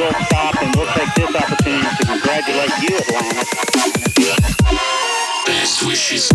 will stop and we'll take this opportunity to congratulate you, Atlanta. Best wishes.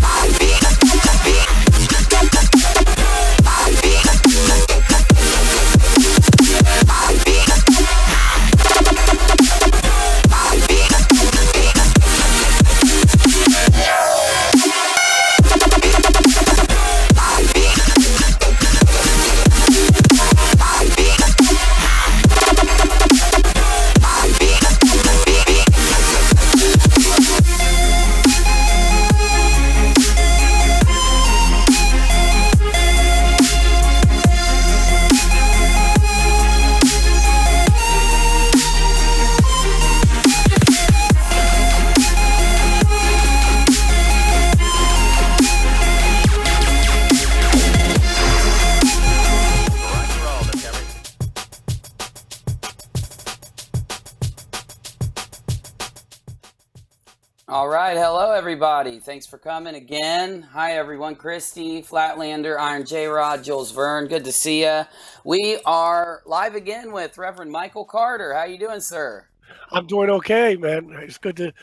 All right, hello everybody. Thanks for coming again. Hi everyone, Christy, Flatlander, Iron J-Rod, Jules Verne. Good to see you. We are live again with Reverend Michael Carter. How you doing, sir? I'm doing okay, man. It's good to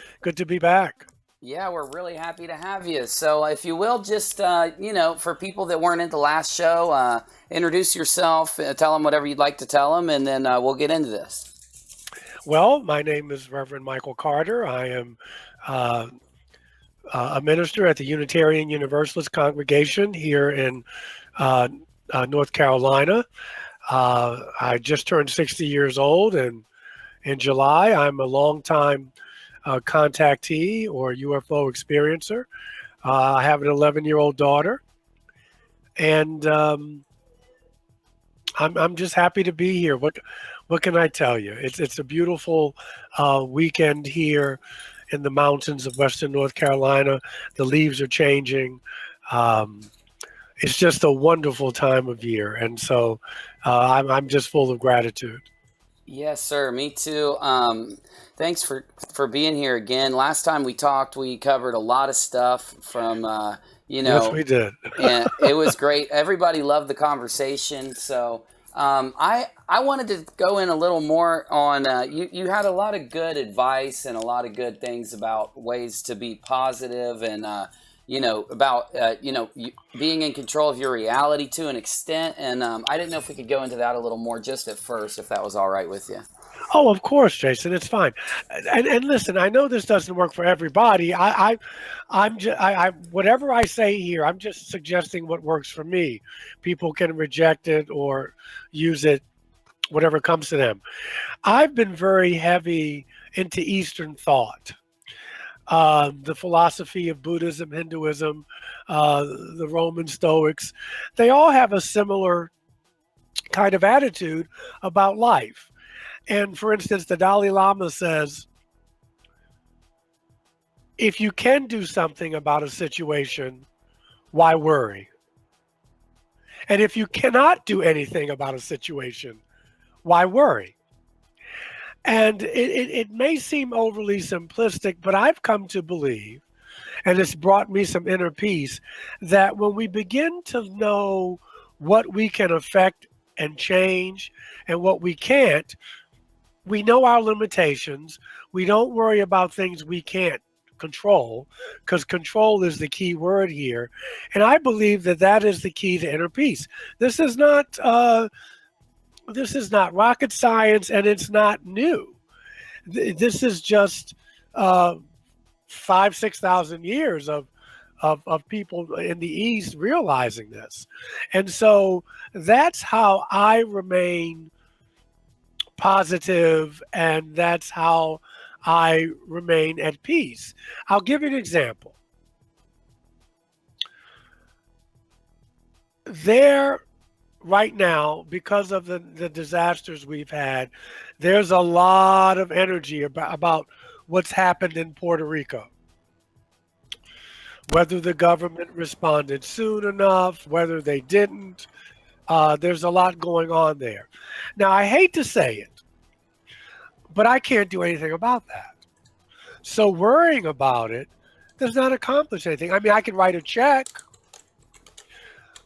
be back. Yeah, we're really happy to have you. So if you will, just, for people that weren't at the last show, introduce yourself, tell them whatever you'd like to tell them, and then we'll get into this. Well, my name is Reverend Michael Carter. I am a minister at the Unitarian Universalist congregation here in North Carolina. I just turned 60 years old, and in July, I'm a longtime contactee or UFO experiencer. I have an 11-year-old daughter, and I'm just happy to be here. What can I tell you? It's a beautiful weekend here in the mountains of Western North Carolina. The leaves are changing. It's just a wonderful time of year, and so I'm just full of gratitude. Yes, sir. Me too. Thanks for being here again. Last time we talked, we covered a lot of stuff from Yes, we did. and it was great. Everybody loved the conversation. So I wanted to go in a little more on, you had a lot of good advice and a lot of good things about ways to be positive and, about, being in control of your reality to an extent. And I didn't know if we could go into that a little more just at first, if that was all right with you. Oh, of course, Jason, it's fine. And listen, I know this doesn't work for everybody. Whatever I say here, I'm just suggesting what works for me. People can reject it or use it, whatever comes to them. I've been very heavy into Eastern thought. The philosophy of Buddhism, Hinduism, the Roman Stoics, they all have a similar kind of attitude about life. And for instance, the Dalai Lama says, if you can do something about a situation, why worry? And if you cannot do anything about a situation, why worry? And it may seem overly simplistic, but I've come to believe, and it's brought me some inner peace, that when we begin to know what we can affect and change and what we can't, we know our limitations. We don't worry about things we can't control, because control is the key word here. And I believe that is the key to inner peace. This is not rocket science, and it's not new. This is just 5,000-6,000 years of people in the East realizing this. And so that's how I remain positive, and that's how I remain at peace. I'll give you an example. There, right now, because of the disasters we've had, there's a lot of energy about what's happened in Puerto Rico. Whether the government responded soon enough, whether they didn't, there's a lot going on there. Now, I hate to say it, but I can't do anything about that. So worrying about it does not accomplish anything. I mean, I can write a check.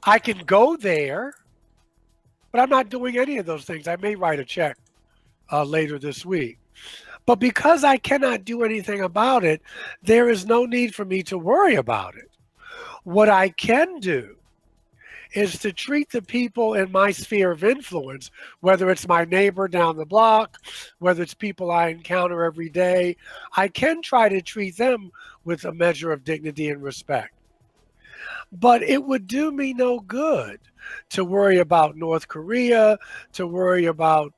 I can go there, but I'm not doing any of those things. I may write a check later this week. But because I cannot do anything about it, there is no need for me to worry about it. What I can do is to treat the people in my sphere of influence, whether it's my neighbor down the block, whether it's people I encounter every day, I can try to treat them with a measure of dignity and respect. But it would do me no good to worry about North Korea, to worry about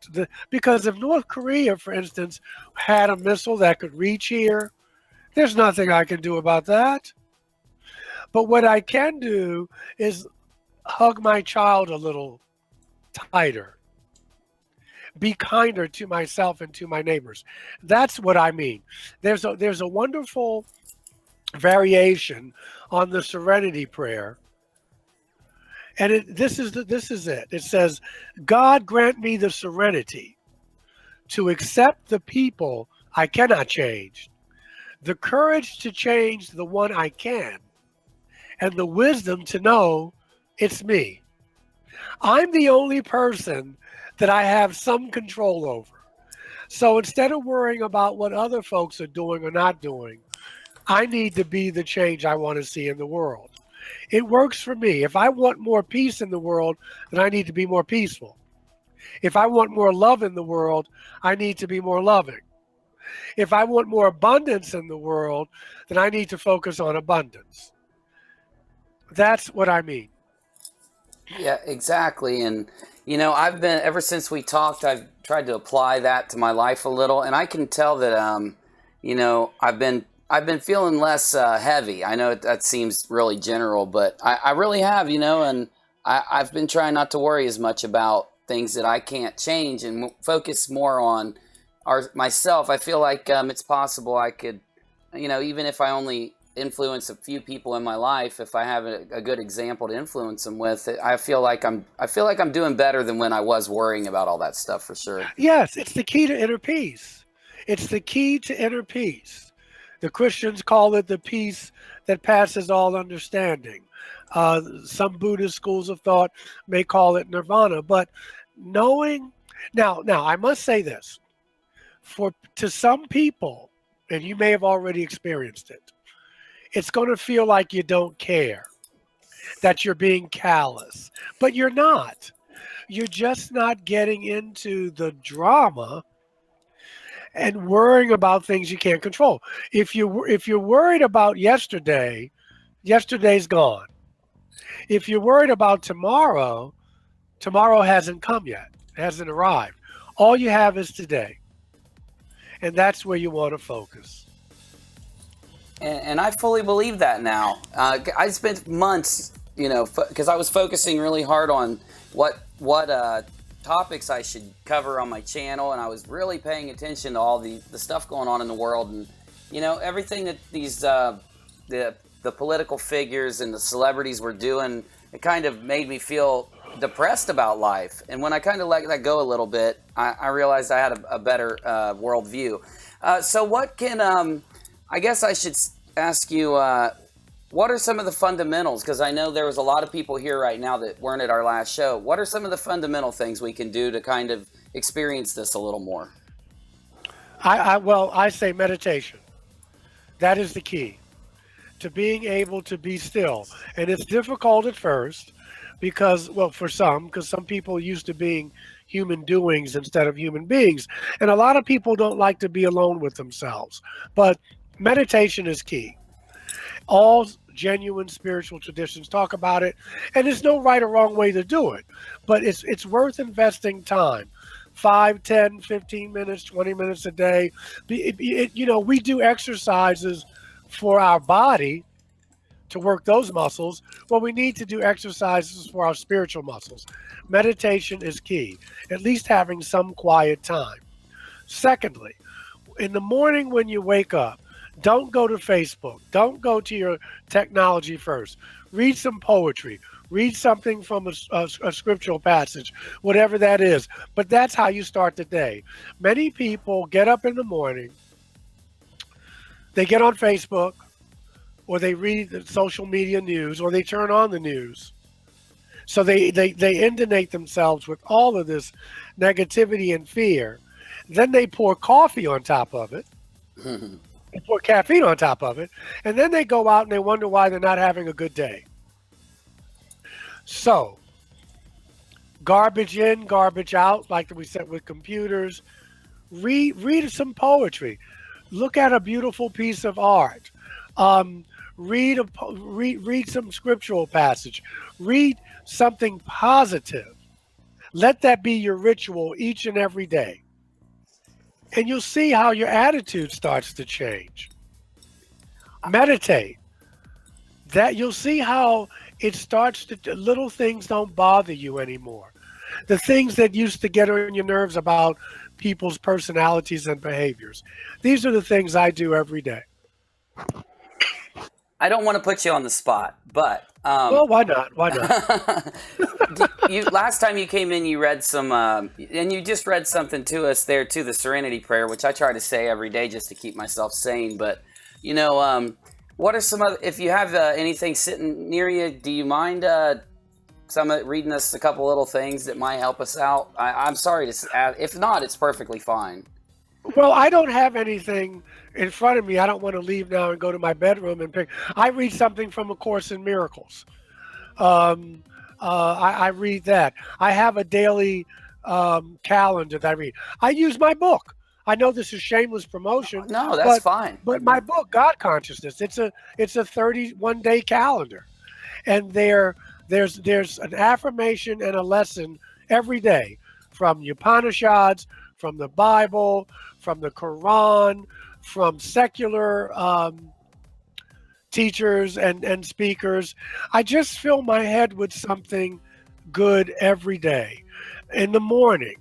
because if North Korea, for instance, had a missile that could reach here, there's nothing I can do about that. But what I can do is hug my child a little tighter, be kinder to myself and to my neighbors. That's what I mean. There's a wonderful variation on the Serenity Prayer, and this is it. It says, "God grant me the serenity to accept the people I cannot change, the courage to change the one I can, and the wisdom to know it's me. I'm the only person that I have some control over. So instead of worrying about what other folks are doing or not doing, I need to be the change I want to see in the world. It works for me. If I want more peace in the world, then I need to be more peaceful. If I want more love in the world, I need to be more loving. If I want more abundance in the world, then I need to focus on abundance." That's what I mean. Yeah, exactly. And, you know, I've been, ever since we talked, I've tried to apply that to my life a little. And I can tell that, you know, I've been feeling less heavy. I know that seems really general, but I really have, you know, and I've been trying not to worry as much about things that I can't change and focus more on myself. I feel like it's possible I could, you know, even if I only influence a few people in my life, if I have a good example to influence them with, I feel like I'm doing better than when I was worrying about all that stuff, for sure. Yes, it's the key to inner peace. It's the key to inner peace. The Christians call it the peace that passes all understanding. Some Buddhist schools of thought may call it nirvana, but knowing now I must say this, to some people, and you may have already experienced it, it's going to feel like you don't care, that you're being callous, but you're not. You're just not getting into the drama and worrying about things you can't control. If you're worried about yesterday, yesterday's gone. If you're worried about tomorrow, tomorrow hasn't come yet, hasn't arrived. All you have is today, and that's where you want to focus. And I fully believe that now. I spent months, you know, because I was focusing really hard on what topics I should cover on my channel, and I was really paying attention to all the stuff going on in the world, and you know, everything that these the political figures and the celebrities were doing. It kind of made me feel depressed about life. And when I kind of let that go a little bit, I realized I had a better worldview. So what can I guess I should ask you, what are some of the fundamentals? Because I know there was a lot of people here right now that weren't at our last show. What are some of the fundamental things we can do to kind of experience this a little more? I say meditation. That is the key to being able to be still. And it's difficult at first because, well, for some people are used to being human doings instead of human beings. And a lot of people don't like to be alone with themselves. But meditation is key. All genuine spiritual traditions talk about it, and there's no right or wrong way to do it. But it's worth investing time. 5, 10, 15 minutes, 20 minutes a day. You know, we do exercises for our body to work those muscles. Well, we need to do exercises for our spiritual muscles. Meditation is key, at least having some quiet time. Secondly, in the morning when you wake up, don't go to Facebook. Don't go to your technology first. Read some poetry. Read something from a scriptural passage, whatever that is. But that's how you start the day. Many people get up in the morning, they get on Facebook, or they read the social media news, or they turn on the news. So they inundate themselves with all of this negativity and fear. Then they pour coffee on top of it. They pour caffeine on top of it. And then they go out and they wonder why they're not having a good day. So, garbage in, garbage out, like we said with computers. Read some poetry. Look at a beautiful piece of art. Read some scriptural passage. Read something positive. Let that be your ritual each and every day. And you'll see how your attitude starts to change. Meditate. That you'll see how it starts to, little things don't bother you anymore. The things that used to get on your nerves about people's personalities and behaviors. These are the things I do every day. I don't want to put you on the spot, but well, why not? Why not? Last time you came in, you read some, and you just read something to us there too, the Serenity Prayer, which I try to say every day just to keep myself sane. But you know, what are some other? If you have anything sitting near you, do you mind reading us a couple little things that might help us out? I'm sorry to add. If not, it's perfectly fine. Well, I don't have anything in front of me. I don't want to leave now and go to my bedroom and pick. I read something from A Course in Miracles. I read that. I have a daily calendar that I read. I use my book. I know this is shameless promotion. No, that's fine. But my book, God Consciousness, it's a 31-day calendar, and there's an affirmation and a lesson every day from the Upanishads, from the Bible, from the Quran, from secular teachers and speakers. I just fill my head with something good every day. In the morning,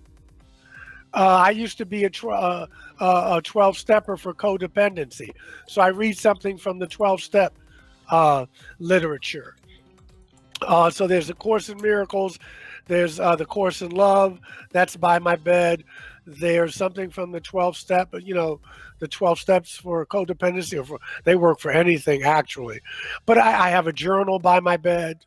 I used to be a 12-stepper for codependency. So I read something from the 12-step literature. So there's A Course in Miracles. There's the Course in Love. That's by my bed. There's something from the 12-step, the 12 steps for codependency. They work for anything, actually. But I have a journal by my bed.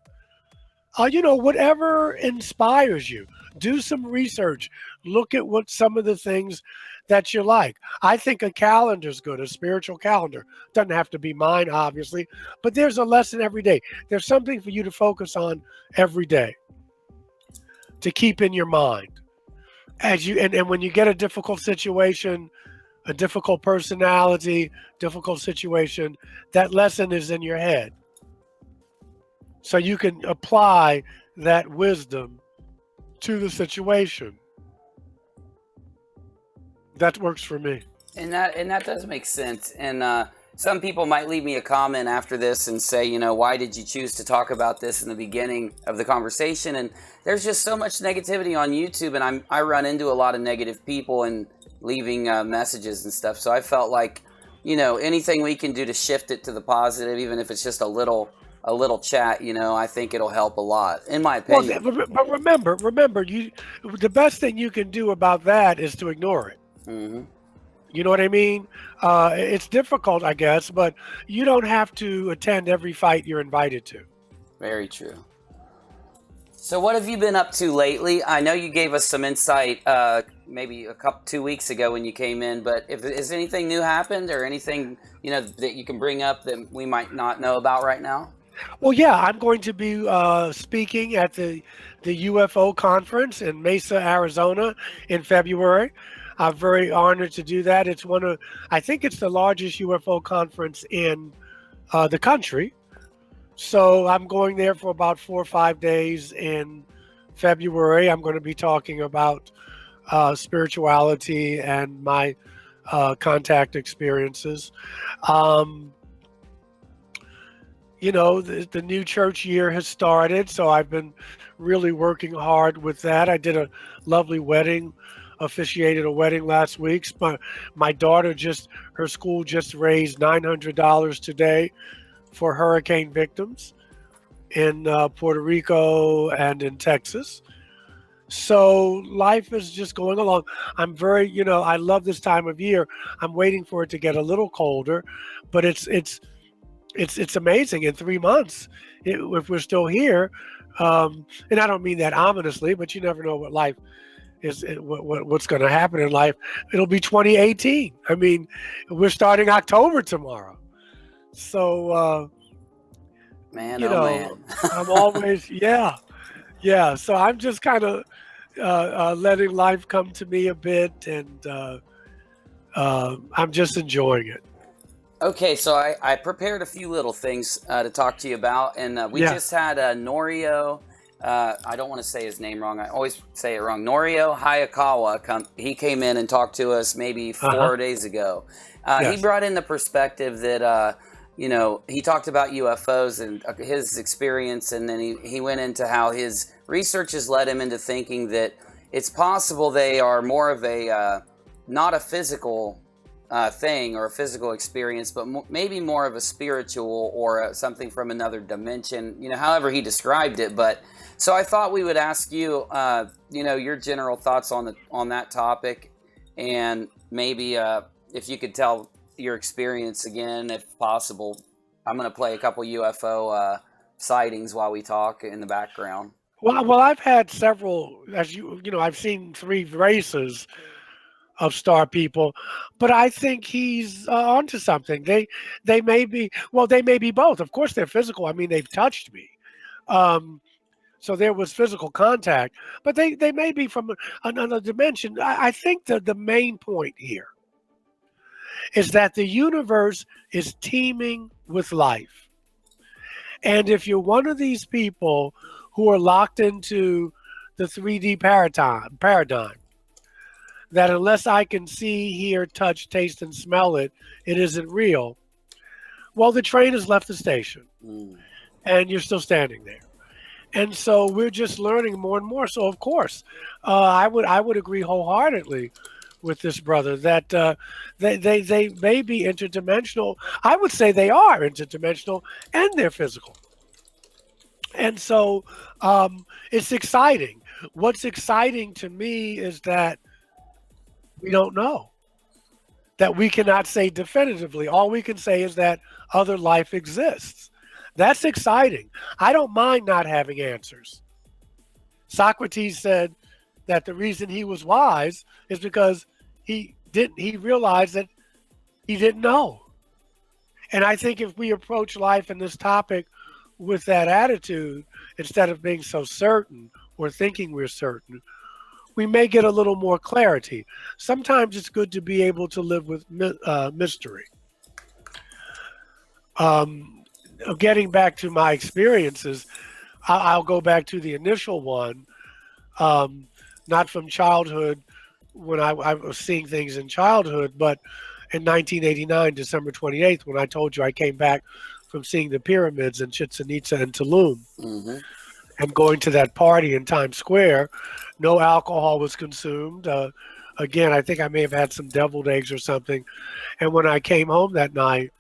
Whatever inspires you. Do some research. Look at what some of the things that you like. I think a calendar is good, a spiritual calendar. Doesn't have to be mine, obviously, but there's a lesson every day. There's something for you to focus on every day to keep in your mind. And when you get a difficult situation, a difficult personality, difficult situation, that lesson is in your head. So you can apply that wisdom to the situation. That works for me. And that does make sense. And some people might leave me a comment after this and say, why did you choose to talk about this in the beginning of the conversation? And there's just so much negativity on YouTube, and I run into a lot of negative people and leaving messages and stuff. So I felt like, anything we can do to shift it to the positive, even if it's just a little chat, I think it'll help a lot, in my opinion. Well, but remember, the best thing you can do about that is to ignore it. Mm-hmm. You know what I mean? It's difficult, I guess, but you don't have to attend every fight you're invited to. Very true. So what have you been up to lately? I know you gave us some insight maybe 2 weeks ago when you came in, but has anything new happened or anything that you can bring up that we might not know about right now? Well, yeah, I'm going to be speaking at the UFO conference in Mesa, Arizona in February. I'm very honored to do that. It's I think it's the largest UFO conference in the country. So I'm going there for about 4 or 5 days in February. I'm going to be talking about spirituality and my contact experiences. The new church year has started, so I've been really working hard with that. I did a lovely wedding, officiated a wedding last week. My daughter her school just raised $900 today for hurricane victims in Puerto Rico and in Texas. So life is just going along. I'm very, I love this time of year. I'm waiting for it to get a little colder, but it's amazing. In 3 months, if we're still here, and I don't mean that ominously, but you never know what life what's going to happen in life. It'll be 2018. I mean, we're starting October tomorrow. So, man, you oh know, man. I'm always, yeah. So I'm just kind of letting life come to me a bit, and I'm just enjoying it. Okay, so I prepared a few little things to talk to you about, and we just had Norio. I don't want to say his name wrong. I always say it wrong. Norio Hayakawa. He came in and talked to us maybe 4 days ago. He brought in the perspective that he talked about UFOs and his experience, and then he went into how his research has led him into thinking that it's possible they are more of a not a physical thing or a physical experience, but maybe more of a spiritual or something from another dimension, however he described it. But so I thought we would ask you, your general thoughts on that topic, and maybe if you could tell your experience again, if possible. I'm going to play a couple UFO sightings while we talk in the background. Well, I've had several, as I've seen 3 races of star people, but I think he's onto something. They may be, well, they may be both. Of course, they're physical. I mean, they've touched me, so there was physical contact. But they may be from another dimension. I think that the main point here is that the universe is teeming with life, and if you're one of these people who are locked into the 3D paradigm, that unless I can see, hear, touch, taste, and smell it, it isn't real. Well, the train has left the station, and you're still standing there. And so we're just learning more and more. So of course, I would agree wholeheartedly with this brother that they may be interdimensional. I would say they are interdimensional, and they're physical. And so it's exciting. What's exciting to me is that we don't know, that we cannot say definitively. All we can say is that other life exists. That's exciting. I don't mind not having answers. Socrates said that the reason he was wise is because he realized that he didn't know. And I think if we approach life and this topic with that attitude, instead of being so certain or thinking we're certain, we may get a little more clarity. Sometimes it's good to be able to live with mystery. Getting back to my experiences, I'll go back to the initial one, not from childhood when I was seeing things in childhood, but in 1989, December 28th, when I told you I came back from seeing the pyramids in Chichen Itza and Tulum. And going to that party in Times Square. No alcohol was consumed. Again, I think I may have had some deviled eggs or something. And when I came home that night,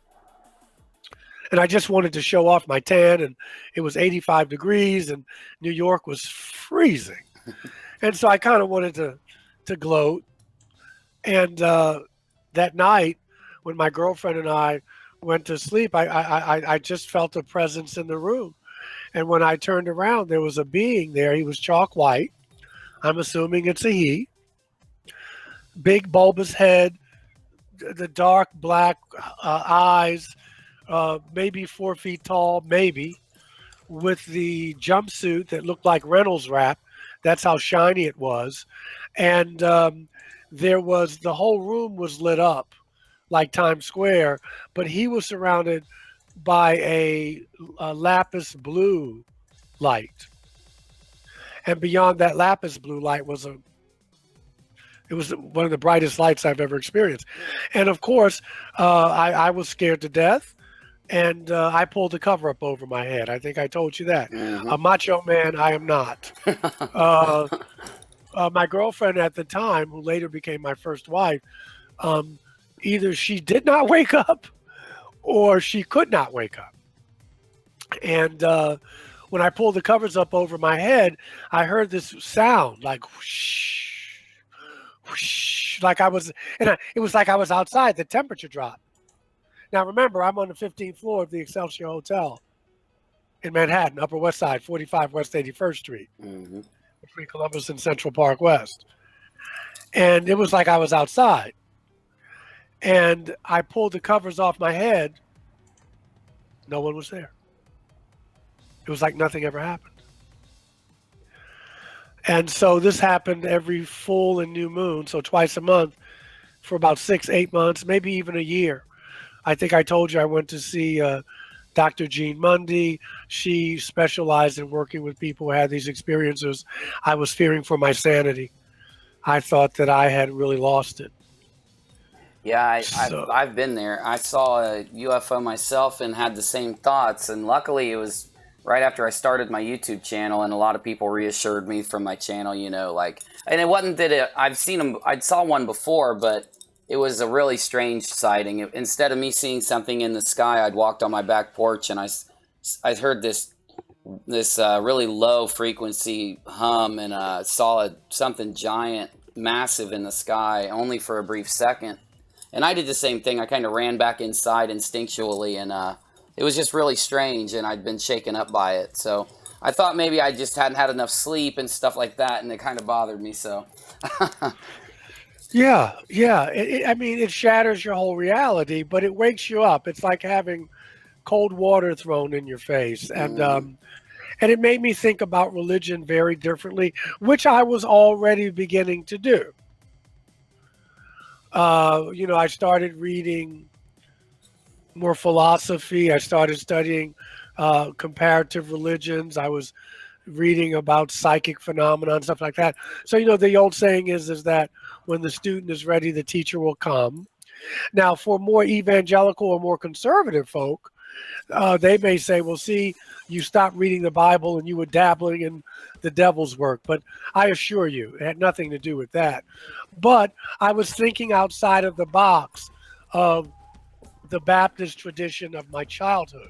and I just wanted to show off my tan, and it was 85 degrees, and New York was freezing. And so I kind of wanted to gloat. And that night, when my girlfriend and I went to sleep, I just felt a presence in the room. And when I turned around, there was a being there. He was chalk white. I'm assuming it's a he. Big bulbous head, the dark black eyes, maybe 4 feet tall, maybe, with the jumpsuit that looked like Reynolds wrap. That's how shiny it was. And the whole room was lit up like Times Square, but he was surrounded by a lapis blue light, and beyond that lapis blue light was one of the brightest lights I've ever experienced. And of course, I was scared to death, and I pulled the cover up over my head. I think I told you that. A macho man I am not. My girlfriend at the time, who later became my first wife, either she did not wake up or she could not wake up. And when I pulled the covers up over my head, I heard this sound like whoosh, whoosh, like I was, it was like I was outside. The temperature dropped. Now remember, I'm on the 15th floor of the Excelsior Hotel in Manhattan, Upper West Side, 45 West 81st Street, between Columbus and Central Park West. And it was like I was outside. And I pulled the covers off my head. No one was there. It was like nothing ever happened. And so this happened every full and new moon, so twice a month for about 6, 8 months, maybe even a year. I think I told you I went to see Dr. Jean Mundy. She specialized in working with people who had these experiences. I was fearing for my sanity. I thought that I had really lost it. Yeah, I've been there. I saw a UFO myself and had the same thoughts. And luckily, it was right after I started my YouTube channel, and a lot of people reassured me from my channel, you know, like, and it wasn't that I've seen them, I saw one before, but it was a really strange sighting. Instead of me seeing something in the sky, I'd walked on my back porch and I heard this really low frequency hum, and saw something giant, massive in the sky, only for a brief second. And I did the same thing. I kind of ran back inside instinctually, and it was just really strange, and I'd been shaken up by it. So I thought maybe I just hadn't had enough sleep and stuff like that, and it kind of bothered me. So, yeah. I mean, it shatters your whole reality, but it wakes you up. It's like having cold water thrown in your face, and it made me think about religion very differently, which I was already beginning to do. You know, I started reading more philosophy. I started studying comparative religions. I was reading about psychic phenomena and stuff like that. So, you know, the old saying is that when the student is ready, the teacher will come. Now, for more evangelical or more conservative folk, they may say, well, see, you stopped reading the Bible and you were dabbling in the devil's work. But I assure you, it had nothing to do with that. But I was thinking outside of the box of the Baptist tradition of my childhood.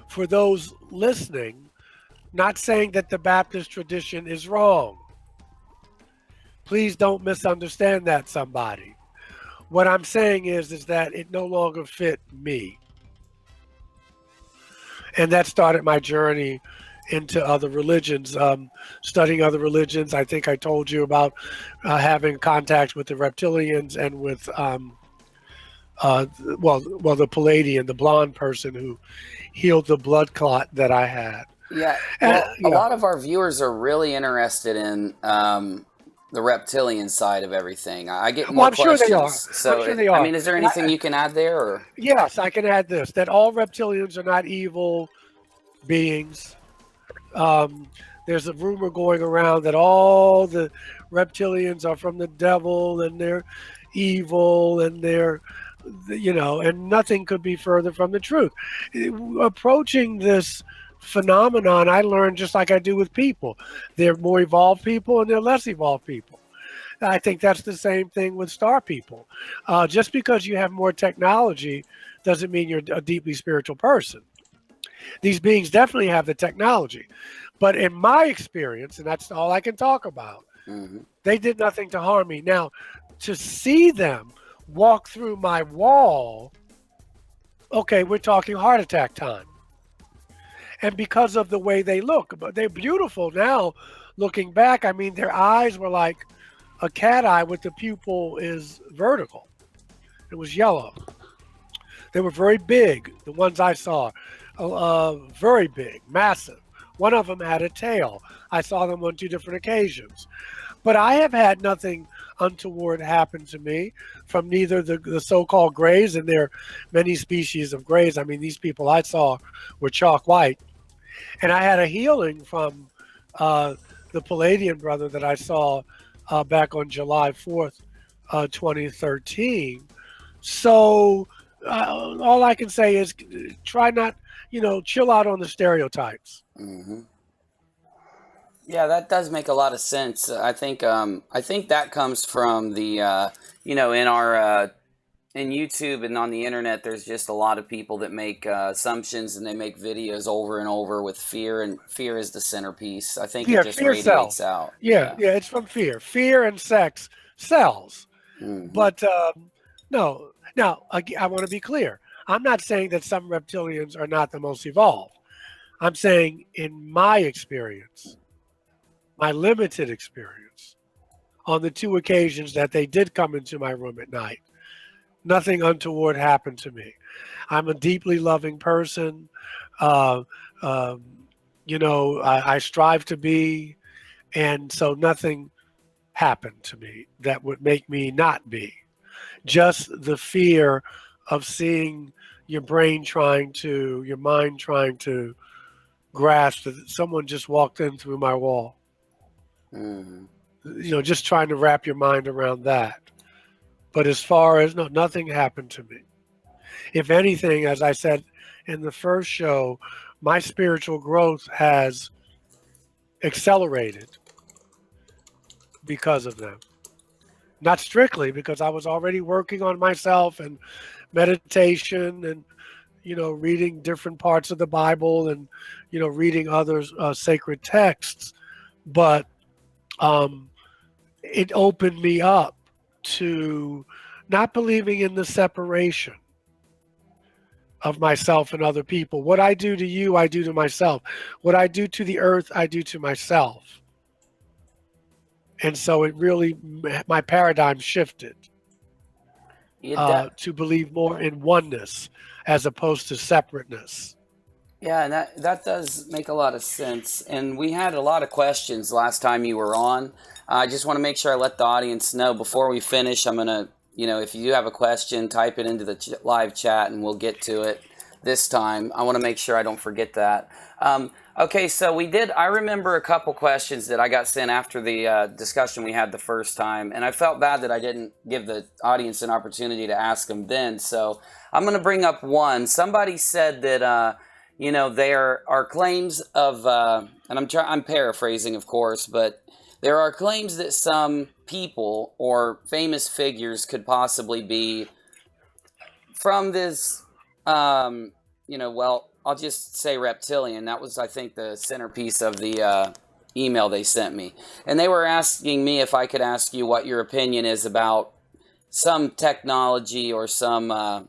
For those listening, not saying that the Baptist tradition is wrong. Please don't misunderstand that, somebody. What I'm saying is that it no longer fit me. And that started my journey into other religions, studying other religions. I think I told you about having contact with the Reptilians and with the Palladian, the blonde person who healed the blood clot that I had. Yeah, well, a lot of our viewers are really interested in the reptilian side of everything. I get more questions. Sure they are. So, sure they are. I mean, is there anything you can add there? Or? Yes, I can add this, that all reptilians are not evil beings. There's a rumor going around that all the reptilians are from the devil and they're evil and they're, you know, and nothing could be further from the truth. Approaching this phenomenon, I learned just like I do with people. They're more evolved people and they're less evolved people. I think that's the same thing with star people. Just because you have more technology doesn't mean you're a deeply spiritual person. These beings definitely have the technology. But in my experience, and that's all I can talk about, they did nothing to harm me. Now, to see them walk through my wall, okay, we're talking heart attack time. And because of the way they look, but they're beautiful now, looking back. I mean, their eyes were like a cat eye with the pupil is vertical. It was yellow. They were very big, the ones I saw. Very big, massive. One of them had a tail. I saw them on 2 different occasions. But I have had nothing untoward happen to me from neither the so-called grays, and there are many species of grays. I mean, these people I saw were chalk white. And I had a healing from the Palladian brother that I saw back on July 4th, 2013. So all I can say is try not, chill out on the stereotypes. Yeah, that does make a lot of sense. I think that comes from the in YouTube and on the internet. There's just a lot of people that make assumptions, and they make videos over and over with fear, and fear is the centerpice. I think it just radiates out. Yeah, it's from fear. Fear and sex sells. But no. Now, I want to be clear. I'm not saying that some reptilians are not the most evolved. I'm saying in my experience, my limited experience, on the 2 occasions that they did come into my room at night, nothing untoward happened to me. I'm a deeply loving person. I strive to be, and so nothing happened to me that would make me not be. Just the fear of seeing your mind trying to grasp that someone just walked in through my wall. Mm-hmm. Just trying to wrap your mind around that. But as far as nothing happened to me. If anything, as I said in the first show, my spiritual growth has accelerated because of them. Not strictly, because I was already working on myself and meditation and, reading different parts of the Bible and, reading other sacred texts. But it opened me up to not believing in the separation of myself and other people. What I do to you, I do to myself. What I do to the earth, I do to myself. And so it really, my paradigm shifted to believe more in oneness as opposed to separateness. Yeah, and that does make a lot of sense. And we had a lot of questions last time you were on. I just want to make sure I let the audience know before we finish. I'm going to, if you have a question, type it into the live chat and we'll get to it this time. I want to make sure I don't forget that. Okay, so I remember a couple questions that I got sent after the discussion we had the first time, and I felt bad that I didn't give the audience an opportunity to ask them then. So I'm going to bring up one. Somebody said that, there are claims of, and I'm paraphrasing, of course, but there are claims that some people or famous figures could possibly be from this, I'll just say reptilian. That was, I think, the centerpiece of the email they sent me. And they were asking me if I could ask you what your opinion is about some technology or some,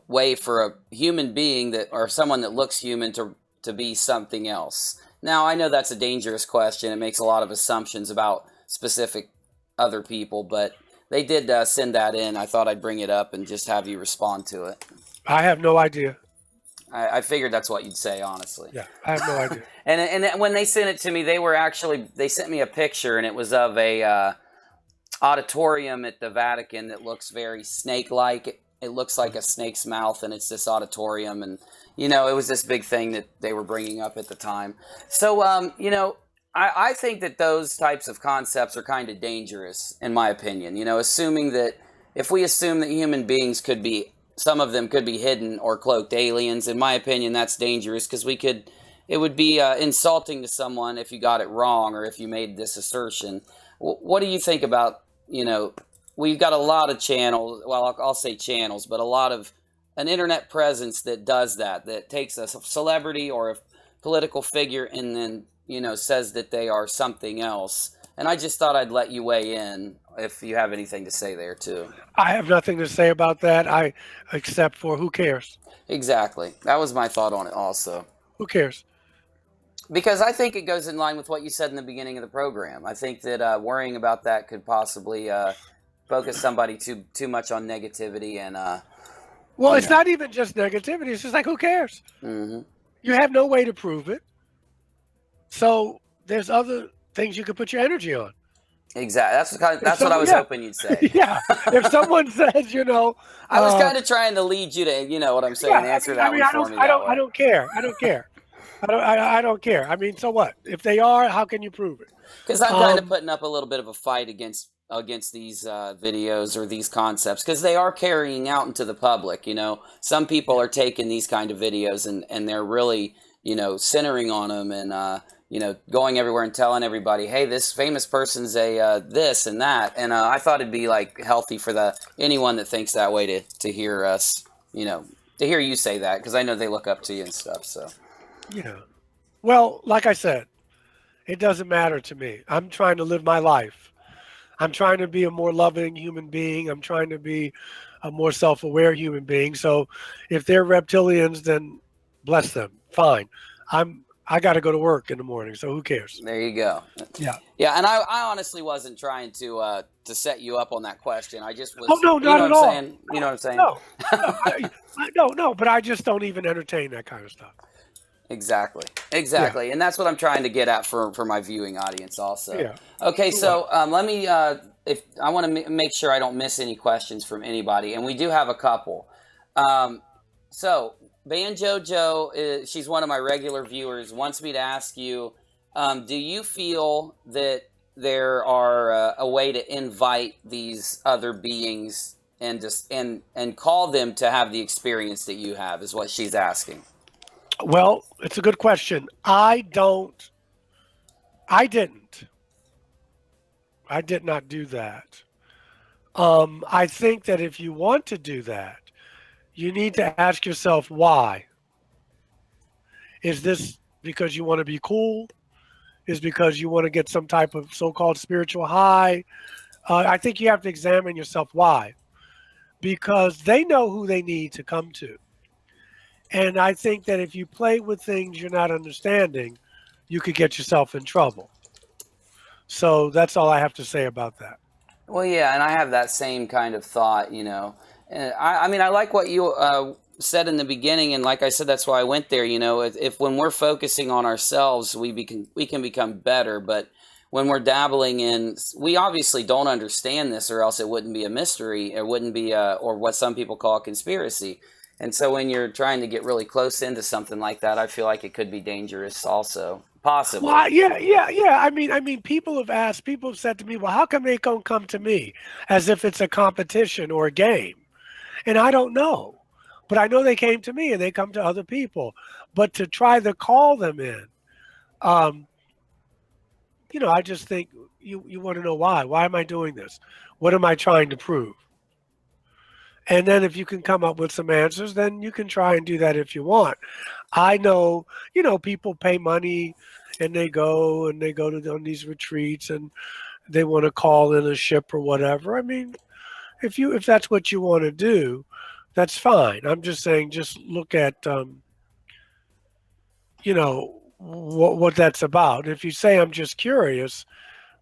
way for a human being or someone that looks human to be something else. Now, I know that's a dangerous question. It makes a lot of assumptions about specific other people, but they did send that in. I thought I'd bring it up and just have you respond to it. I have no idea. I figured that's what you'd say, honestly. Yeah, I have no idea. And when they sent it to me, they sent me a picture, and it was of a auditorium at the Vatican that looks very snake-like. It looks like a snake's mouth, and it's this auditorium, and it was this big thing that they were bringing up at the time. So, I think that those types of concepts are kind of dangerous, in my opinion. Assuming that if we assume that human beings some of them could be hidden or cloaked aliens, in my opinion, that's dangerous because it would be insulting to someone if you got it wrong or if you made this assertion. What do you think about, we've got a lot of channels, well, I'll say channels, but a lot of an internet presence that does that takes a celebrity or a political figure and then, says that they are something else. And I just thought I'd let you weigh in if you have anything to say there too. I have nothing to say about that. Except for who cares? Exactly. That was my thought on it also. Who cares? Because I think it goes in line with what you said in the beginning of the program. I think that worrying about that could possibly focus somebody too much on negativity and. Well, it's not even just negativity. It's just like, who cares? Mm-hmm. You have no way to prove it. So there's other things you could put your energy on. Exactly. That's what I was hoping you'd say. Yeah. If someone says, I was kind of trying to lead you to, what I'm saying, answer that one for me. I don't care. I don't care. I mean, so what? If they are, how can you prove it? Because I'm kind of putting up a little bit of a fight against these videos or these concepts because they are carrying out into the public. Some people are taking these kind of videos and they're really, centering on them and, going everywhere and telling everybody, hey, this famous person's a this and that. And I thought it'd be like healthy for anyone that thinks that way to hear us, to hear you say that because I know they look up to you and stuff. So, yeah. Well, like I said, it doesn't matter to me. I'm trying to live my life. I'm trying to be a more loving human being. I'm trying to be a more self-aware human being. So if they're reptilians, then bless them. Fine. I'm I got to go to work in the morning, so who cares? There you go. Yeah. Yeah, and I honestly wasn't trying to set you up on that question. I just was. Oh no, not at all. Saying? You know what I'm saying? No, but I just don't even entertain that kind of stuff. Exactly, Yeah. and that's what I'm trying to get at for my viewing audience also. Yeah. Okay, so let me. If I want to make sure I don't miss any questions from anybody, and we do have a couple. So Banjo Joe, she's one of my regular viewers. Wants me to ask you, do you feel that there are a way to invite these other beings and just and call them to have the experience that you have? Is what she's asking. Well, it's a good question. I did not do that. I think that if you want to do that, you need to ask yourself why. Is this because you want to be cool? Is because you want to get some type of so-called spiritual high? I think you have to examine yourself why. Because they know who they need to come to. And I think that if you play with things you're not understanding, you could get yourself in trouble. So that's all I have to say about that. Well, yeah, and I have that same kind of thought, you know. And I mean, I like what you said in the beginning, and like I said, that's why I went there. You know, if when we're focusing on ourselves, we can become better. But when we're dabbling in, we obviously don't understand this, or else it wouldn't be a mystery. It wouldn't be or what some people call a conspiracy. And so when you're trying to get really close into something like that, I feel like it could be dangerous also, possibly. Well, yeah. I mean, people have said to me, well, how come they don't come to me? As if it's a competition or a game. And I don't know. But I know they came to me and they come to other people. But to try to call them in, you know, I just think you want to know why. Why am I doing this? What am I trying to prove? And then if you can come up with some answers, then you can try and do that if you want. I know, you know, people pay money and they go to on these retreats and they want to call in a ship or whatever. I mean, if that's what you want to do, that's fine. I'm just saying, just look at, you know, what that's about. If you say I'm just curious,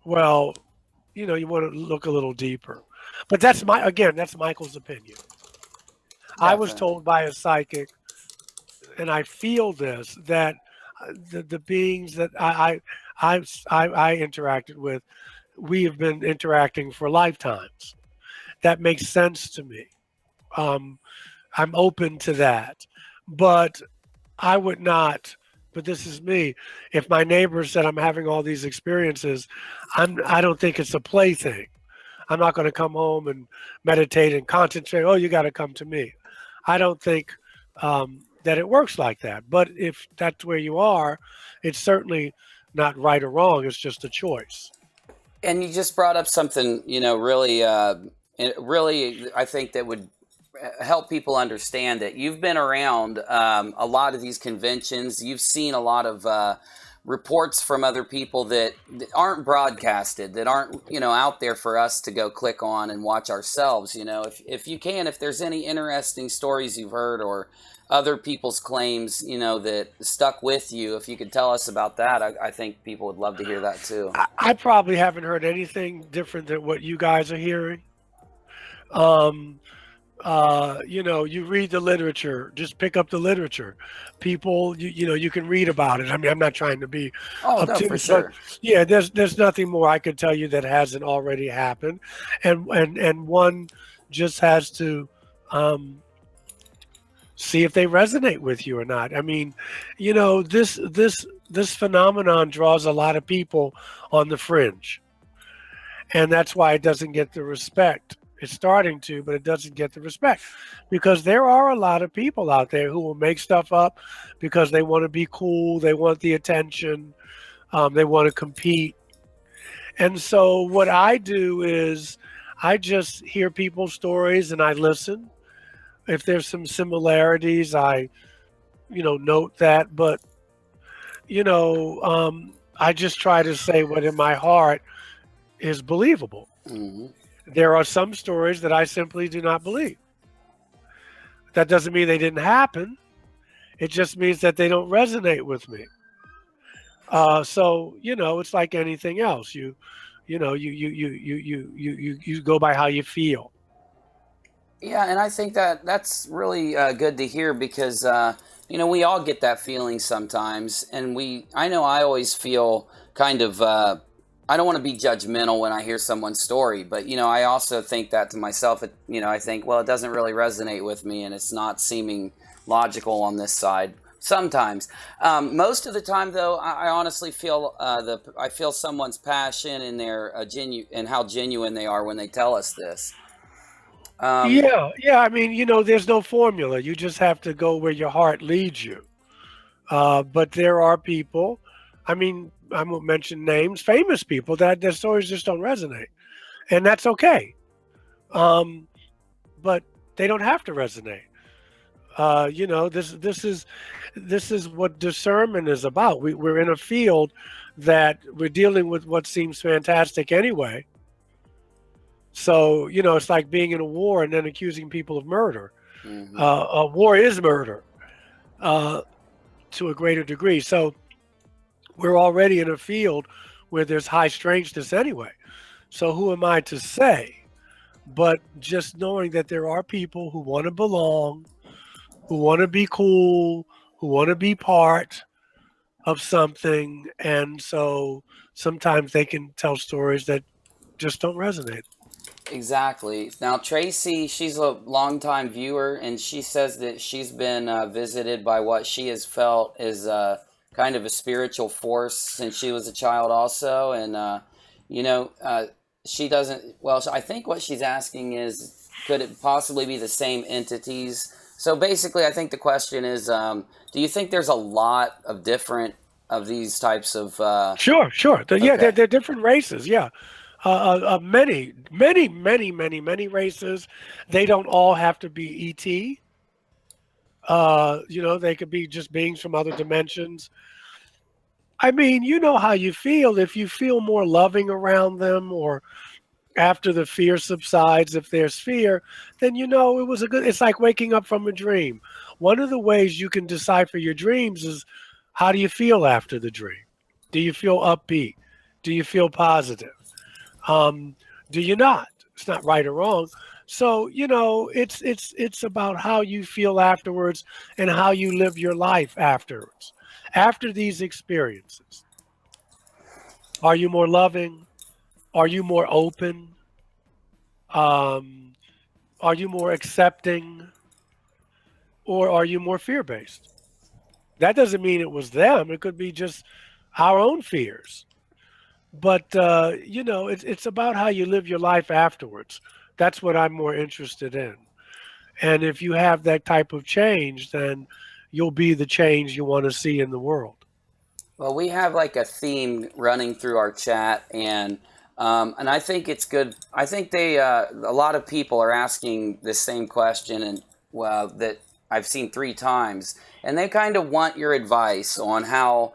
well, you know, you want to look a little deeper. But that's Michael's opinion. I was told by a psychic, and I feel this, that the beings that I interacted with, we have been interacting for lifetimes. That makes sense to me. I'm open to that, but I would not. But this is me. If my neighbor said I'm having all these experiences, I don't think it's a plaything. I'm not going to come home and meditate and concentrate. Oh, you got to come to me. I don't think that it works like that. But if that's where you are, it's certainly not right or wrong. It's just a choice. And you just brought up something, you know, really, I think that would help people understand it. You've been around a lot of these conventions. You've seen a lot of reports from other people that aren't broadcasted, that aren't, you know, out there for us to go click on and watch ourselves. You know, if you can, if there's any interesting stories you've heard or other people's claims, you know, that stuck with you, if you could tell us about that, I think people would love to hear that too. I probably haven't heard anything different than what you guys are hearing. You know, you read the literature, just pick up the literature. People, you know, you can read about it. I mean, I'm not trying to be obtuse, for sure. Yeah, there's nothing more I could tell you that hasn't already happened. And one just has to see if they resonate with you or not. I mean, you know, this phenomenon draws a lot of people on the fringe. And that's why it doesn't get the respect. It's starting to, but it doesn't get the respect because there are a lot of people out there who will make stuff up because they want to be cool. They want the attention. They want to compete. And so what I do is I just hear people's stories and I listen. If there's some similarities, I, you know, note that. But, you know, I just try to say what in my heart is believable. Mm-hmm. There are some stories that I simply do not believe. That doesn't mean they didn't happen. It just means that they don't resonate with me. So it's like anything else. You go by how you feel. Yeah, and I think that that's really good to hear because we all get that feeling sometimes, and I know I always feel kind of. I don't want to be judgmental when I hear someone's story, but I also think that to myself. I think, well, it doesn't really resonate with me, and it's not seeming logical on this side. Sometimes, most of the time, though, I honestly feel I feel someone's passion and their and how genuine they are when they tell us this. Yeah. I mean, there's no formula. You just have to go where your heart leads you. But there are people. I mean, I won't mention names. Famous people that their stories just don't resonate, and that's okay. But they don't have to resonate. This is what discernment is about. We're in a field that we're dealing with what seems fantastic anyway. So it's like being in a war and then accusing people of murder. Mm-hmm. A war is murder to a greater degree. So we're already in a field where there's high strangeness anyway. So who am I to say? But just knowing that there are people who want to belong, who want to be cool, who want to be part of something. And so sometimes they can tell stories that just don't resonate. Exactly. Now, Tracy, she's a longtime viewer, and she says that she's been visited by what she has felt is kind of a spiritual force since she was a child, also. And, she doesn't, well, I think what she's asking is, could it possibly be the same entities? So basically, I think the question is, do you think there's a lot of different of these types of... Sure. Yeah, Okay. they're different races. Yeah. Many races. They don't all have to be ET. They could be just beings from other dimensions. I mean, you know how you feel. If you feel more loving around them, or after the fear subsides, if there's fear, then it was it's like waking up from a dream. One of the ways you can decipher your dreams is, how do you feel after the dream? Do you feel upbeat? Do you feel positive? Do you not? It's not right or wrong. So it's about how you feel afterwards and how you live your life afterwards. After these experiences, are you more loving? Are you more open? Um, are you more accepting? Or are you more fear-based? That doesn't mean it was them. It could be just our own fears. But it's about how you live your life afterwards. That's what I'm more interested in. And if you have that type of change, then you'll be the change you want to see in the world. Well, we have like a theme running through our chat, and I think it's good. I think a lot of people are asking the same question, and that I've seen 3 times, and they kind of want your advice on how,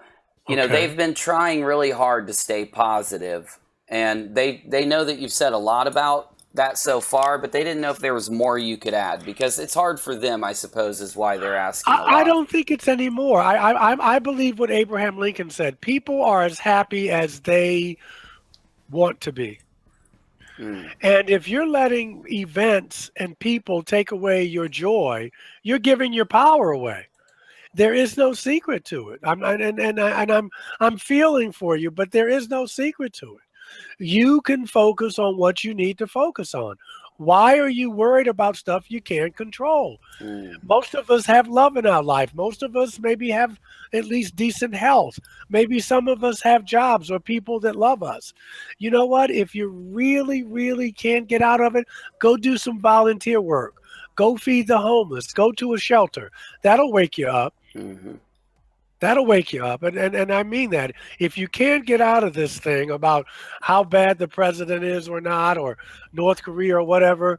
Okay. they've been trying really hard to stay positive, and they know that you've said a lot about that so far, but they didn't know if there was more you could add, because it's hard for them, I suppose, is why they're asking a lot. I don't think it's anymore. I believe what Abraham Lincoln said. People are as happy as they want to be. And if you're letting events and people take away your joy, you're giving your power away. There is no secret to it. I'm feeling for you, but there is no secret to it. You can focus on what you need to focus on. Why are you worried about stuff you can't control? Most of us have love in our life. Most of us maybe have at least decent health. Maybe some of us have jobs or people that love us. You know what? If you really, really can't get out of it, go do some volunteer work. Go feed the homeless. Go to a shelter. That'll wake you up. Mm-hmm. That'll wake you up. And I mean that. If you can't get out of this thing about how bad the president is or not, or North Korea or whatever,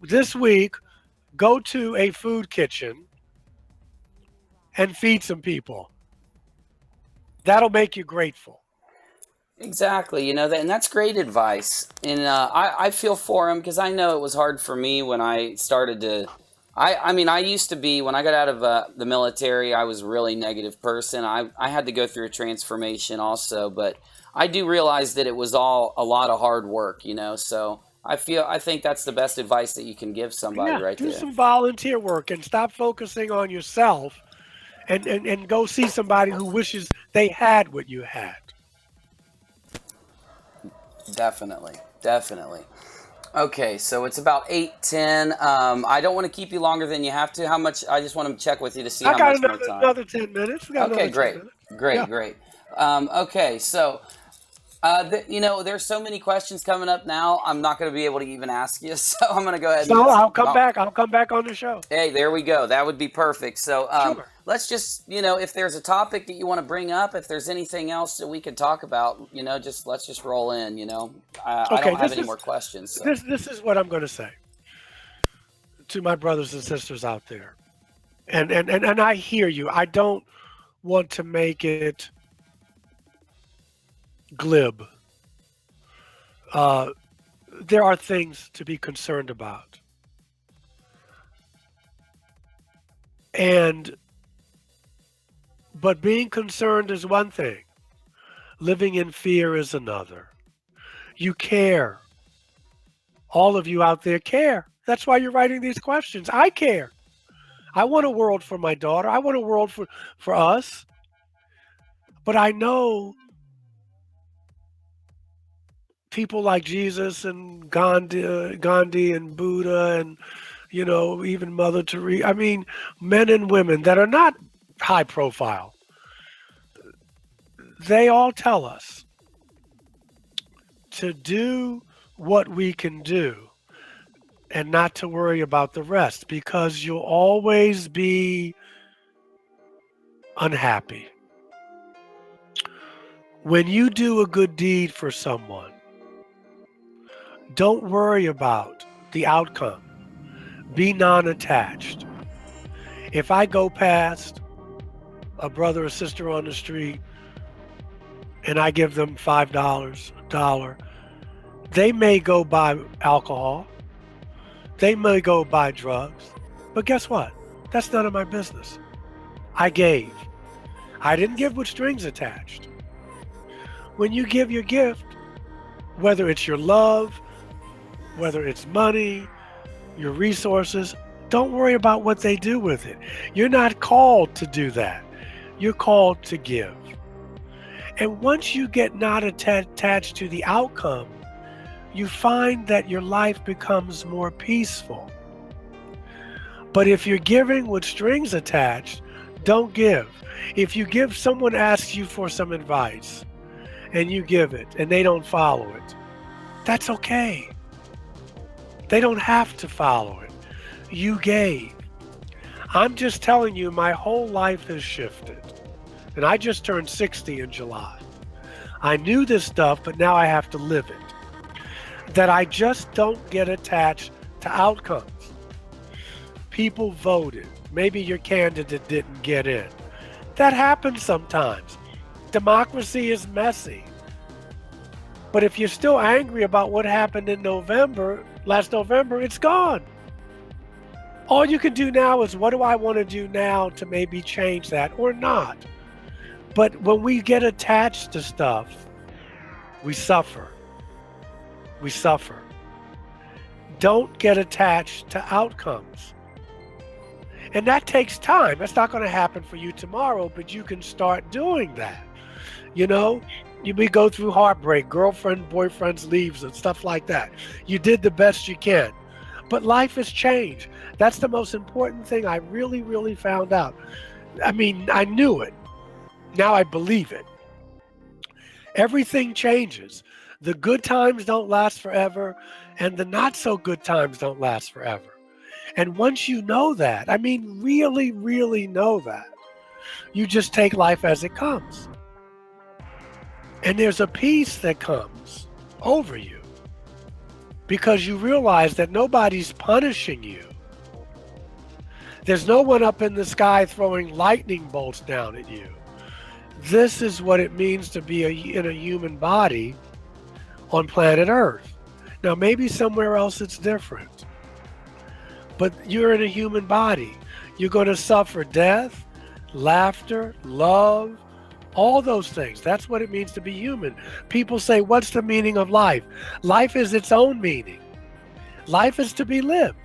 this week, go to a food kitchen and feed some people. That'll make you grateful. Exactly, and that's great advice. And I feel for him, because I know it was hard for me when I started to. I mean, I used to be, when I got out of the military, I was a really negative person. I had to go through a transformation also, but I do realize that it was all a lot of hard work, you know, so I think that's the best advice that you can give somebody Yeah, right do there. some volunteer work and stop focusing on yourself, and go see somebody who wishes they had what you had. Definitely. Okay, so it's about 8:10. I don't want to keep you longer than you have to. How much? I just want to check with you to see how much more time. Another 10 minutes. We got Okay, another 10 minutes. Yeah. great. Okay, so you know, there's so many questions coming up now. I'm not going to be able to even ask you, so I'm going to go ahead. So I'll come back. I'll come back on the show. Hey, there we go. That would be perfect. So Sure. let's just, you know, if there's a topic that you want to bring up, if there's anything else that we could talk about, you know, let's just roll in. You know, I don't have any more questions. So. This is what I'm going to say to my brothers and sisters out there, and I hear you. I don't want to make it glib. There are things to be concerned about. But being concerned is one thing. Living in fear is another. You care. All of you out there care. That's why you're writing these questions. I care. I want a world for my daughter. I want a world for us. But I know people like Jesus and Gandhi and Buddha and, you know, even Mother Teresa. I mean, men and women that are not high profile. They all tell us to do what we can do and not to worry about the rest, because you'll always be unhappy. When you do a good deed for someone, don't worry about the outcome. Be non-attached. If I go past a brother or sister on the street and I give them $5, $1, they may go buy alcohol. They may go buy drugs. But guess what? That's none of my business. I gave. I didn't give with strings attached. When you give your gift, whether it's your love, whether it's money, your resources, don't worry about what they do with it. You're not called to do that. You're called to give. And once you get not attached to the outcome, you find that your life becomes more peaceful. But if you're giving with strings attached, don't give. If you give, someone asks you for some advice and you give it and they don't follow it, that's okay. They don't have to follow it. You gave. I'm just telling you, my whole life has shifted. And I just turned 60 in July. I knew this stuff, but now I have to live it. That I just don't get attached to outcomes. People voted. Maybe your candidate didn't get in. That happens sometimes. Democracy is messy. But if you're still angry about what happened in last November, it's gone. All you can do now is, what do I want to do now to maybe change that or not? But when we get attached to stuff, we suffer. We suffer. Don't get attached to outcomes. And that takes time. That's not going to happen for you tomorrow, but you can start doing that. You know, you may go through heartbreak, girlfriend, boyfriends, leaves, and stuff like that. You did the best you can. But life has changed. That's the most important thing I really, really found out. I mean, I knew it. Now I believe it. Everything changes. The good times don't last forever, and the not so good times don't last forever. And once you know that, I mean, really, really know that, you just take life as it comes. And there's a peace that comes over you because you realize that nobody's punishing you. There's no one up in the sky throwing lightning bolts down at you. This is what it means to be in a human body on planet Earth. Now, maybe somewhere else it's different. But you're in a human body. You're going to suffer death, laughter, love, all those things. That's what it means to be human. People say, what's the meaning of life? Life is its own meaning. Life is to be lived.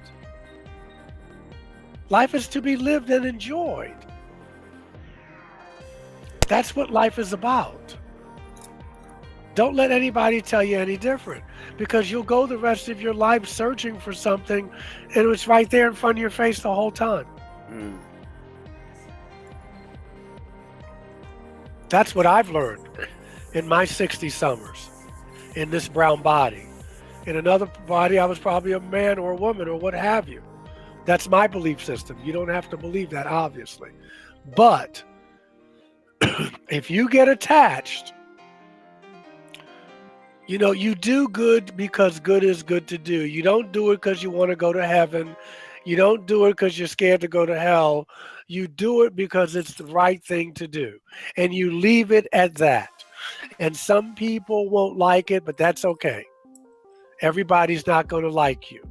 Life is to be lived and enjoyed. That's what life is about. Don't let anybody tell you any different, because you'll go the rest of your life searching for something and it's right there in front of your face the whole time. That's what I've learned in my 60 summers in this brown body. In another body, I was probably a man or a woman or what have you. That's my belief system. You don't have to believe that, obviously. But if you get attached, you know, you do good because good is good to do. You don't do it because you want to go to heaven. You don't do it because you're scared to go to hell. You do it because it's the right thing to do. And you leave it at that. And some people won't like it, but that's okay. Everybody's not going to like you.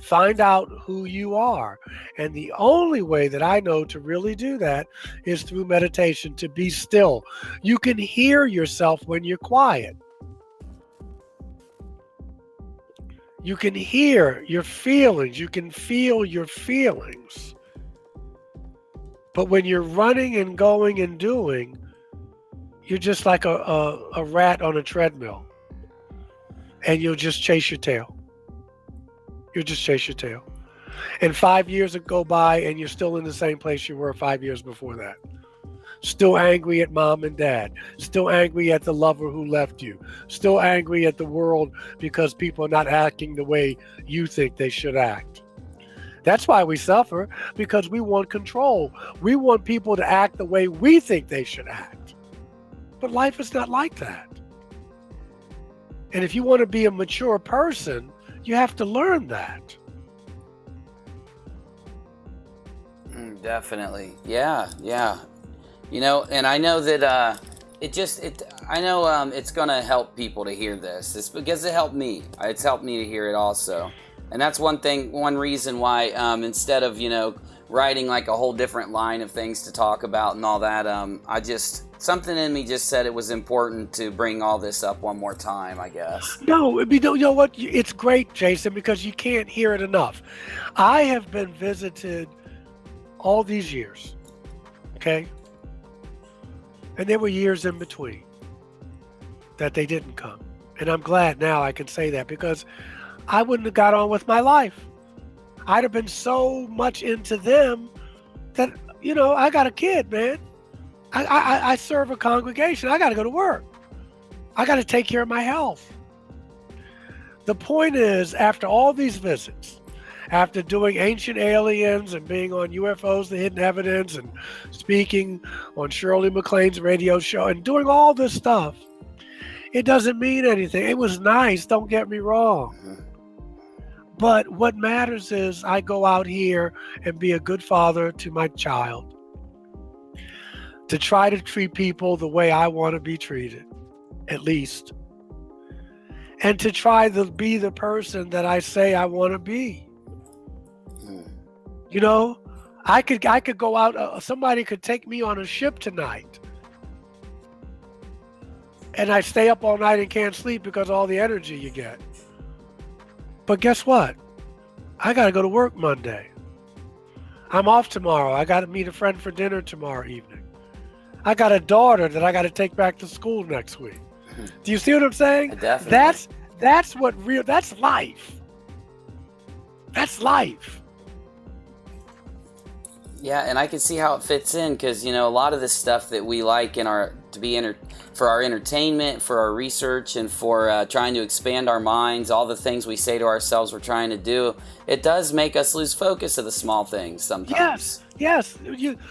Find out who you are. And the only way that I know to really do that is through meditation, to be still. You can hear yourself when you're quiet. You can hear your feelings. You can feel your feelings. But when you're running and going and doing, you're just like a rat on a treadmill. And you'll just chase your tail. You'll just chase your tail. And 5 years will go by and you're still in the same place you were 5 years before that. Still angry at mom and dad. Still angry at the lover who left you. Still angry at the world because people are not acting the way you think they should act. That's why we suffer, because we want control. We want people to act the way we think they should act. But life is not like that. And if you want to be a mature person, you have to learn that. Definitely. Yeah. You know, and I know that it's going to help people to hear this. It's because it helped me. It's helped me to hear it also. And that's one reason why instead of, you know, writing like a whole different line of things to talk about and all that, something in me just said it was important to bring all this up one more time, I guess. No, you know what? It's great, Jason, because you can't hear it enough. I have been visited all these years, okay? And there were years in between that they didn't come. And I'm glad now I can say that, because I wouldn't have got on with my life. I'd have been so much into them that, you know, I got a kid, man. I serve a congregation. I got to go to work. I got to take care of my health. The point is, after all these visits, after doing Ancient Aliens and being on UFOs, The Hidden Evidence, and speaking on Shirley MacLaine's radio show and doing all this stuff, it doesn't mean anything. It was nice, don't get me wrong. But what matters is I go out here and be a good father to my child, to try to treat people the way I want to be treated, at least, and to try to be the person that I say I want to be. You know, I could go out, somebody could take me on a ship tonight, and I stay up all night and can't sleep because of all the energy you get. But guess what? I got to go to work Monday. I'm off tomorrow. I got to meet a friend for dinner tomorrow evening. I got a daughter that I got to take back to school next week. Do you see what I'm saying? Definitely. That's life. That's life. Yeah, and I can see how it fits in, because, you know, a lot of the stuff that we like for our entertainment, for our research, and for trying to expand our minds, all the things we say to ourselves we're trying to do, it does make us lose focus of the small things sometimes. Yes.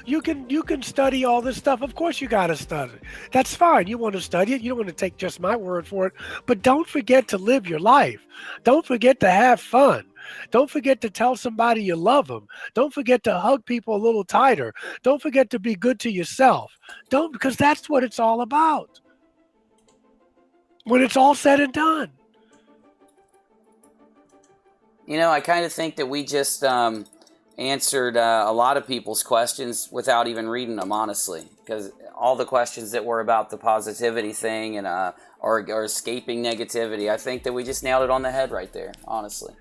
You can study all this stuff. Of course you got to study. That's fine. You want to study it. You don't want to take just my word for it. But don't forget to live your life. Don't forget to have fun. Don't forget to tell somebody you love them. Don't forget to hug people a little tighter. Don't forget to be good to yourself. Because that's what it's all about. When it's all said and done. I kind of think that we just answered a lot of people's questions without even reading them, honestly, because all the questions that were about the positivity thing and or escaping negativity, I think that we just nailed it on the head right there, honestly.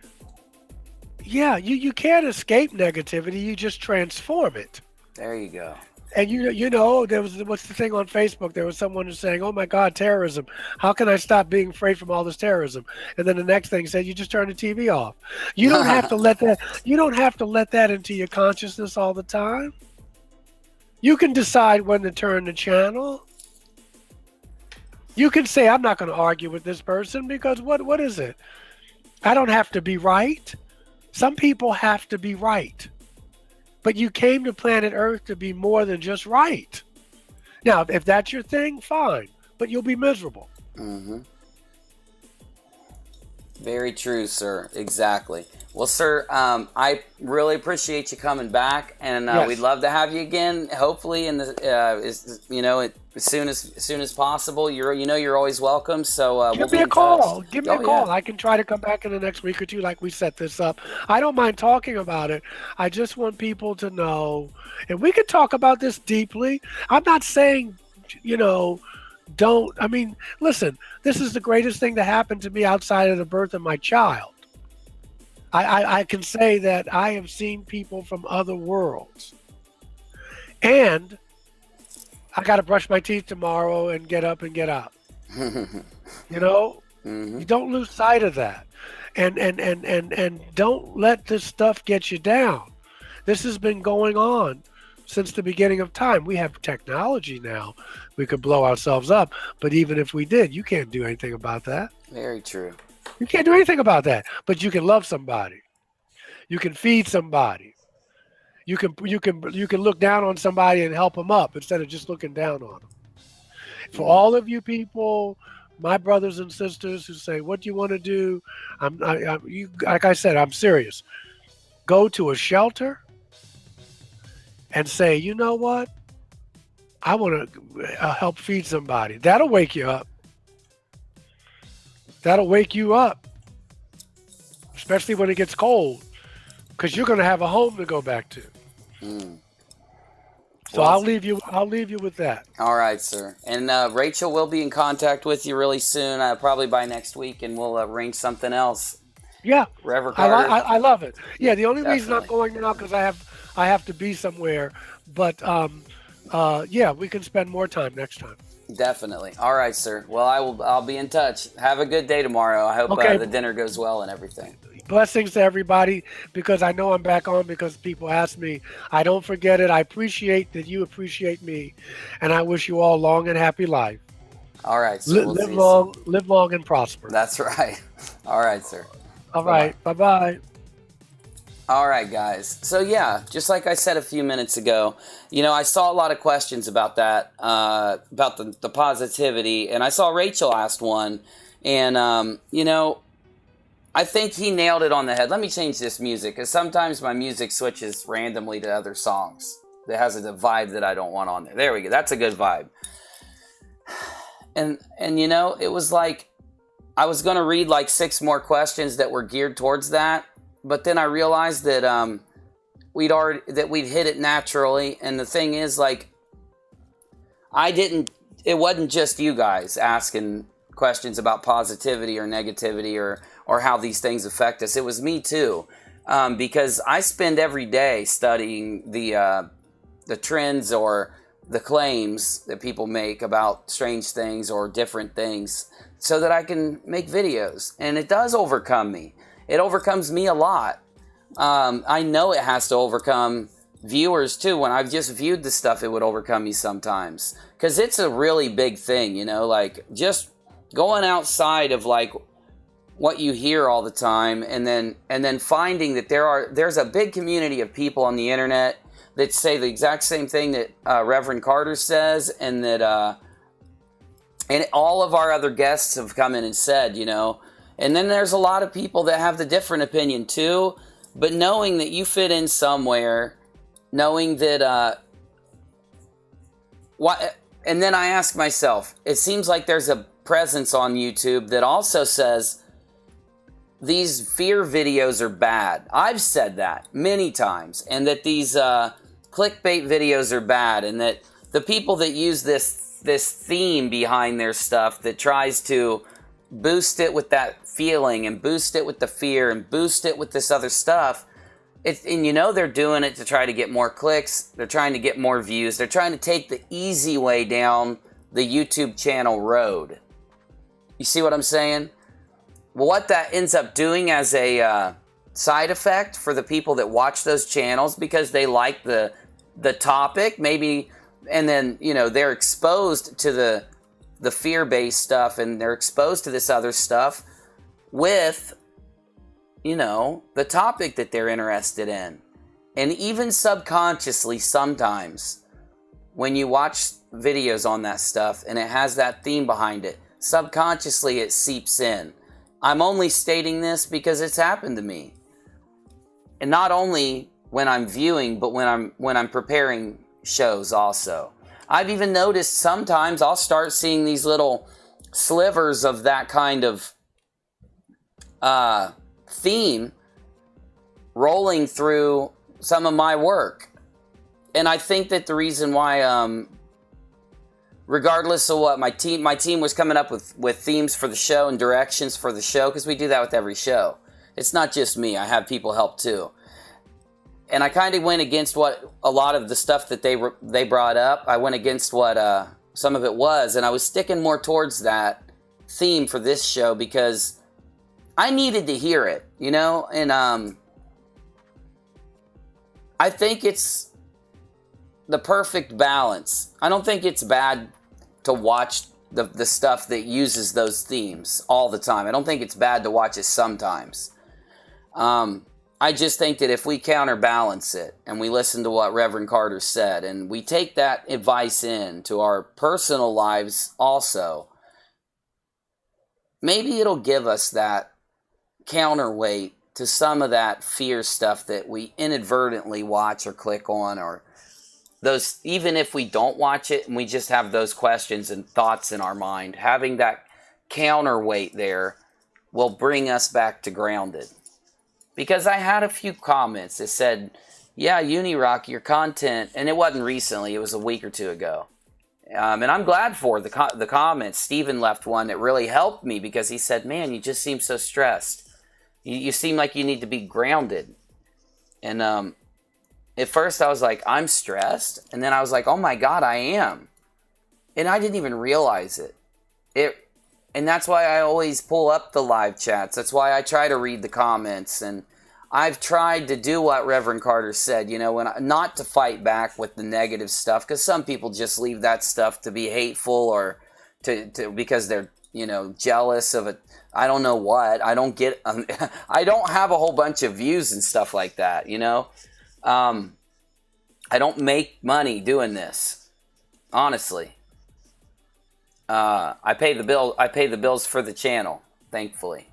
Yeah, you can't escape negativity. You just transform it. There you go. And there was, what's the thing on Facebook? There was someone who's saying, "Oh my God, terrorism! How can I stop being afraid from all this terrorism?" And then the next thing said, "You just turn the TV off." You don't have to let that. You don't have to let that into your consciousness all the time. You can decide when to turn the channel. You can say, "I'm not going to argue with this person because what is it? I don't have to be right." Some people have to be right. But you came to planet Earth to be more than just right. Now, if that's your thing, fine. But you'll be miserable. Mm-hmm. Very true, sir. Exactly. Well, sir, I really appreciate you coming back, and Yes. we'd love to have you again. Hopefully, in the as soon as possible. You're always welcome. So Give me a call. Give me a call. Yeah. I can try to come back in the next week or two, like we set this up. I don't mind talking about it. I just want people to know, and we can talk about this deeply. I'm not saying, don't. I mean, listen. This is the greatest thing that happened to me outside of the birth of my child. I can say that I have seen people from other worlds. And I got to brush my teeth tomorrow and get up and get out. Mm-hmm. You don't lose sight of that. And don't let this stuff get you down. This has been going on since the beginning of time. We have technology now. We could blow ourselves up. But even if we did, you can't do anything about that. Very true. You can't do anything about that, but you can love somebody. You can feed somebody. You can look down on somebody and help them up instead of just looking down on them. For all of you people, my brothers and sisters who say, "What do you want to do?" Like I said, I'm serious. Go to a shelter and say, "You know what? I want to help feed somebody." That'll wake you up. That'll wake you up, especially when it gets cold, because you're going to have a home to go back to. So Well, I'll leave you with that. All right, sir. And Rachel will be in contact with you really soon, probably by next week, and we'll arrange something else. Yeah, Rev Carter. I love it. Yeah, the only reason I'm Definitely. going now because I have to be somewhere. But yeah, we can spend more time next time. Definitely. All right, sir. Well, I'll be in touch. Have a good day tomorrow. I hope Okay. the dinner goes well and everything. Blessings to everybody, because I know I'm back on because people ask me. I don't forget it. I appreciate that you appreciate me, and I wish you all long and happy life. All right, sir. We'll Live see you long, soon. live long and prosper. That's right. All right, sir. All right. Bye-bye. All right, guys. So yeah, just like I said a few minutes ago, I saw a lot of questions about that, about the positivity, and I saw Rachel asked one, and I think he nailed it on the head. Let me change this music, because sometimes my music switches randomly to other songs that has a vibe that I don't want on there. There we go. That's a good vibe. And it was like I was going to read like 6 more questions that were geared towards that. But then I realized that we'd hit it naturally, and the thing is, like, it wasn't just you guys asking questions about positivity or negativity or how these things affect us. It was me too, because I spend every day studying the trends or the claims that people make about strange things or different things, so that I can make videos, and it does overcome me. It overcomes me a lot. I know it has to overcome viewers too. When I've just viewed the stuff, it would overcome me sometimes. Because it's a really big thing, like just going outside of like what you hear all the time, and then finding that there's a big community of people on the internet that say the exact same thing that Reverend Carter says, and that and all of our other guests have come in and said, And then there's a lot of people that have the different opinion too, but knowing that you fit in somewhere, knowing that, and then I ask myself, it seems like there's a presence on YouTube that also says, these fear videos are bad. I've said that many times, and that these clickbait videos are bad, and that the people that use this theme behind their stuff that tries to boost it with that feeling and boost it with the fear and boost it with this other stuff, and you know they're doing it to try to get more clicks, they're trying to get more views, they're trying to take the easy way down the YouTube channel road. You see what I'm saying? Well, what that ends up doing as a side effect for the people that watch those channels because they like the topic, maybe, and then, you know, they're exposed to the fear-based stuff, and they're exposed to this other stuff with, you know, the topic that they're interested in. And even subconsciously sometimes, when you watch videos on that stuff and it has that theme behind it, subconsciously it seeps in. I'm only stating this because it's happened to me. And not only when I'm viewing, but when I'm preparing shows also. I've even noticed sometimes I'll start seeing these little slivers of that kind of theme rolling through some of my work. And I think that the reason why, regardless of what my team was coming up with themes for the show and directions for the show, because we do that with every show. It's not just me. I have people help too. And I kind of went against what a lot of the stuff that they brought up. I went against what some of it was, and I was sticking more towards that theme for this show because I needed to hear it, you know? And I think it's the perfect balance. I don't think it's bad to watch the stuff that uses those themes all the time. I don't think it's bad to watch it sometimes. I just think that if we counterbalance it and we listen to what Reverend Carter said and we take that advice into our personal lives also, maybe it'll give us that counterweight to some of that fear stuff that we inadvertently watch or click on, or those, even if we don't watch it and we just have those questions and thoughts in our mind, having that counterweight there will bring us back to grounded. Because I had a few comments that said, yeah, UNIRock, your content, and it wasn't recently, it was a week or two ago. And I'm glad for the comments. Steven left one that really helped me because he said, man, you just seem so stressed. You seem like you need to be grounded. And at first I was like, I'm stressed. And then I was like, oh my God, I am. And I didn't even realize it. And that's why I always pull up the live chats. That's why I try to read the comments. And I've tried to do what Reverend Carter said, you know, not to fight back with the negative stuff, because some people just leave that stuff to be hateful or to because they're, you know, jealous of it. I don't know what. I don't get. I don't have a whole bunch of views and stuff like that, you know. I don't make money doing this, honestly. I pay the bill. I pay the bills for the channel, thankfully,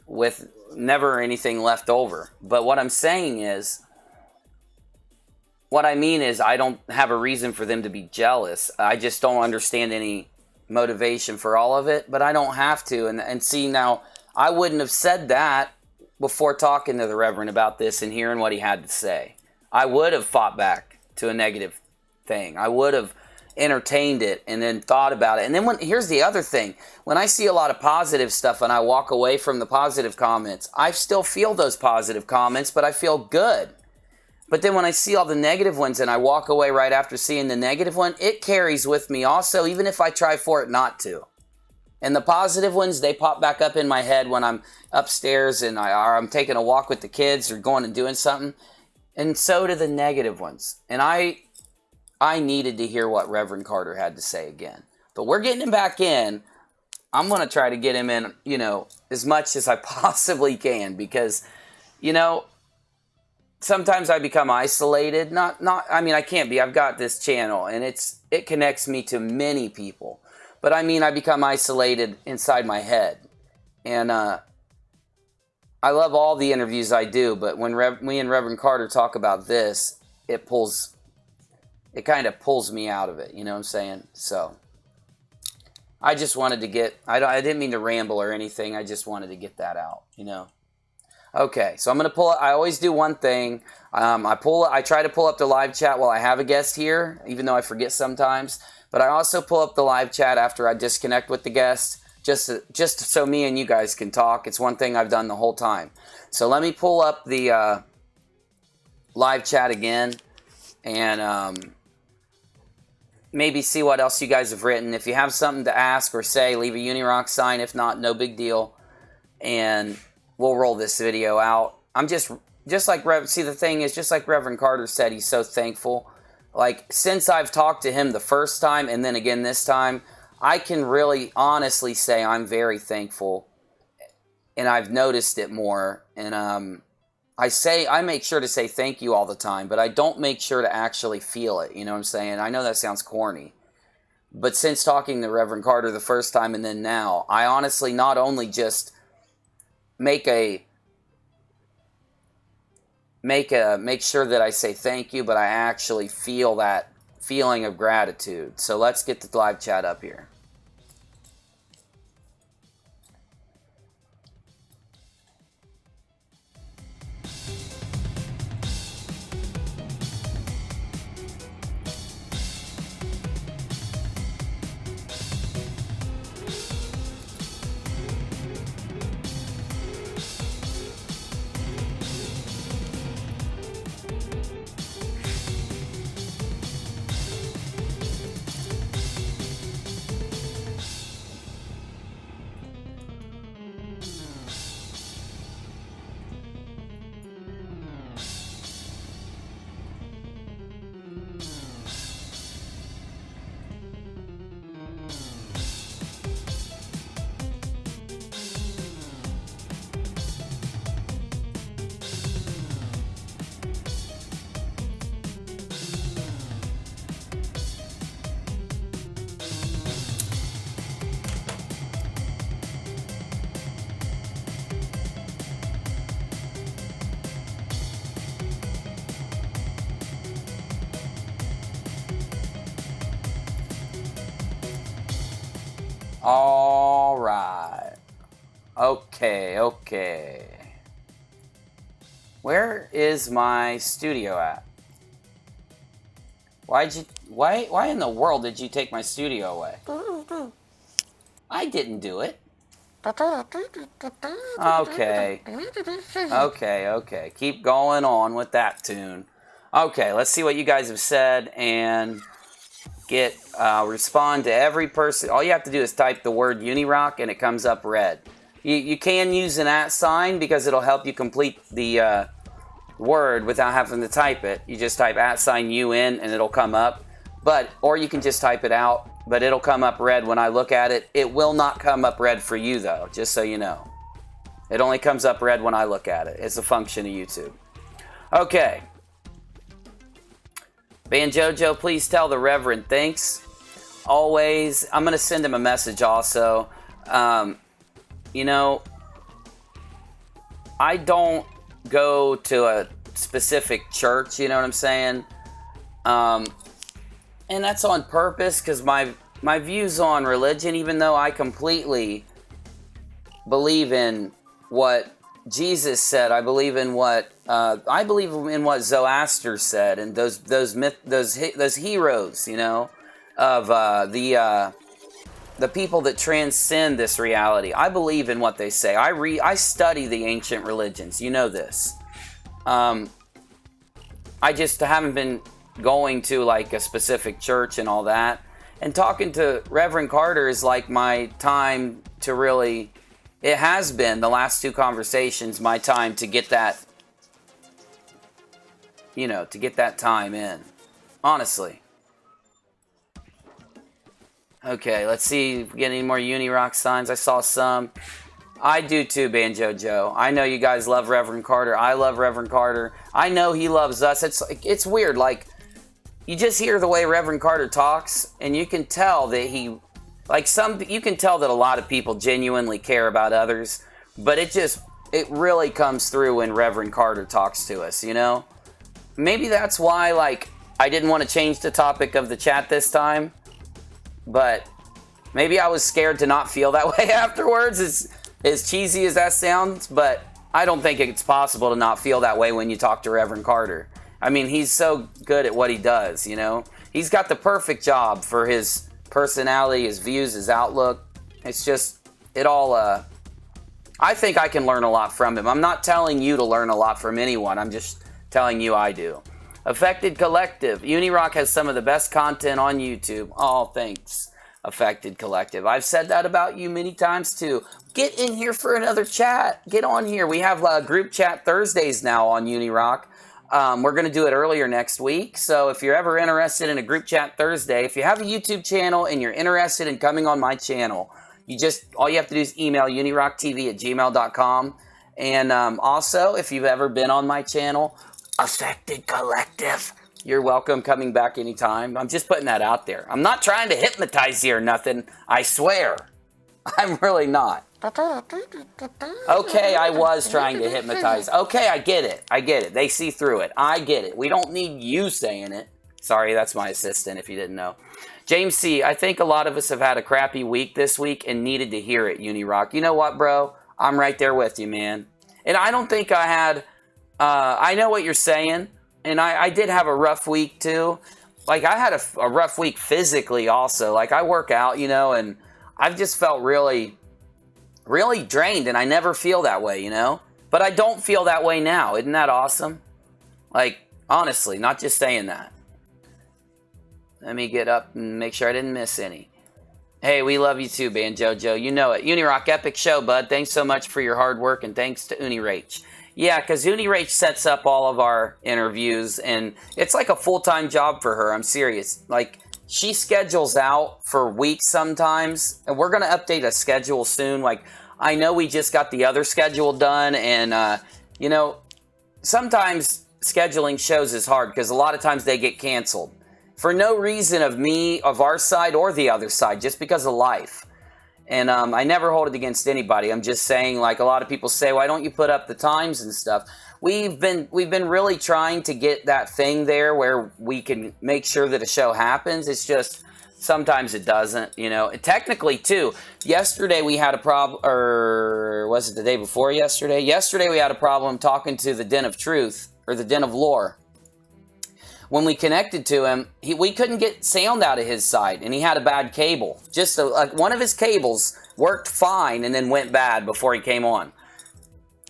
with never anything left over. But what I'm saying is, what I mean is, I don't have a reason for them to be jealous. I just don't understand any motivation for all of it. But I don't have to. And see, now I wouldn't have said that before talking to the Reverend about this and hearing what he had to say. I would have fought back to a negative thing. I would have entertained it and then thought about it. And then here's the other thing. When I see a lot of positive stuff and I walk away from the positive comments, I still feel those positive comments, but I feel good. But then when I see all the negative ones and I walk away right after seeing the negative one, it carries with me also, even if I try for it not to. And the positive ones, they pop back up in my head when I'm upstairs and I'm taking a walk with the kids or going and doing something. And so do the negative ones. And I needed to hear what Reverend Carter had to say again. But we're getting him back in. I'm going to try to get him in, you know, as much as I possibly can. Because, you know, sometimes I become isolated. I mean, I can't be. I've got this channel, and it connects me to many people. But I mean, I become isolated inside my head. And I love all the interviews I do. But when me and Reverend Carter talk about this, it kind of pulls me out of it, you know what I'm saying? So, I just wanted to get, I didn't mean to ramble or anything. I just wanted to get that out, you know. Okay, so I'm going to pull it. I always do one thing. I try to pull up the live chat while I have a guest here, even though I forget sometimes. But I also pull up the live chat after I disconnect with the guest, just so me and you guys can talk. It's one thing I've done the whole time. So let me pull up the live chat again and maybe see what else you guys have written. If you have something to ask or say, leave a UNIROCK sign. If not, no big deal. And we'll roll this video out. I'm just like the thing is, just like Reverend Carter said, he's so thankful. Like, since I've talked to him the first time and then again this time, I can really honestly say I'm very thankful. And I've noticed it more. And I make sure to say thank you all the time, but I don't make sure to actually feel it. You know what I'm saying? I know that sounds corny. But since talking to Reverend Carter the first time and then now, I honestly not only just make sure that I say thank you, but I actually feel that feeling of gratitude. So let's get the live chat up here. All right. Okay. Where is my studio at? Why in the world did you take my studio away? I didn't do it. Okay. Keep going on with that tune. Okay, let's see what you guys have said and respond to every person. All you have to do is type the word UNIROCK and it comes up red. You can use an @ sign because it'll help you complete the word without having to type it. You just type @UN and it'll come up. Or you can just type it out, but it'll come up red when I look at it. It will not come up red for you though, just so you know. It only comes up red when I look at it. It's a function of YouTube. Okay. Banjojo, please tell the Reverend thanks. Always. I'm going to send him a message also. You know, I don't go to a specific church, you know what I'm saying? And that's on purpose because my views on religion, even though I completely believe in what Jesus said, I believe in what Zoroaster said, and those heroes, you know, of the people that transcend this reality. I believe in what they say. I study the ancient religions. You know this. I just haven't been going to like a specific church and all that. And talking to Reverend Carter is like my time to really. It has been the last two conversations my time to get that, you know, to get that time in. Honestly. Okay, let's see if we get any more UNIROCK signs. I saw some. I do too, Banjo Joe. I know you guys love Reverend Carter. I love Reverend Carter. I know he loves us. It's weird. Like, you just hear the way Reverend Carter talks, and you can tell that he... you can tell that a lot of people genuinely care about others, but it really comes through when Reverend Carter talks to us, you know? Maybe that's why, I didn't want to change the topic of the chat this time, but Maybe I was scared to not feel that way afterwards, as cheesy as that sounds, but I don't think it's possible to not feel that way when you talk to Reverend Carter. I mean, he's so good at what he does, you know? He's got the perfect job for his personality, his views, his outlook. It's just, it all, I think I can learn a lot from him. I'm not telling you to learn a lot from anyone. I'm just telling you I do. Affected Collective. UNIRock has some of the best content on YouTube. Oh, thanks, Affected Collective. I've said that about you many times, too. Get in here for another chat. Get on here. We have group chat Thursdays now on UNIRock. We're going to do it earlier next week. So if you're ever interested in a group chat Thursday, if you have a YouTube channel and you're interested in coming on my channel, all you have to do is email UNIRocktv@gmail.com. And also, if you've ever been on my channel, Affected Collective, you're welcome coming back anytime. I'm just putting that out there. I'm not trying to hypnotize you or nothing. I swear. I'm really not. Okay, I was trying to hypnotize. Okay, I get it. I get it. They see through it. I get it. We don't need you saying it. Sorry, that's my assistant if you didn't know. James C., I think a lot of us have had a crappy week this week and needed to hear it, UNIRock. You know what, bro? I'm right there with you, man. And I don't think I had... I know what you're saying, and I did have a rough week, too. Like, I had a rough week physically also. Like, I work out, you know, and I've just felt really drained, and I never feel that way, you know? But I don't feel that way now. Isn't that awesome? Like, honestly, not just saying that. Let me get up and make sure I didn't miss any. Hey, we love you too, Banjojo. You know it. UNIRock, epic show, bud. Thanks so much for your hard work, and thanks to UNIRock. Yeah, because UNIRock sets up all of our interviews, and it's like a full-time job for her. I'm serious. Like, she schedules out for weeks sometimes, and we're going to update a schedule soon. Like, I know we just got the other schedule done, and, you know, sometimes scheduling shows is hard because a lot of times they get canceled. For no reason of our side or the other side, just because of life. And I never hold it against anybody. I'm just saying, like, a lot of people say, why don't you put up the times and stuff? We've been really trying to get that thing there where we can make sure that a show happens. It's just sometimes it doesn't, you know. And technically, too, yesterday we had a problem, or was it the day before yesterday? Yesterday we had a problem talking to the Den of Truth, or the Den of Lore. When we connected to him, we couldn't get sound out of his side, and he had a bad cable. Just one of his cables worked fine and then went bad before he came on.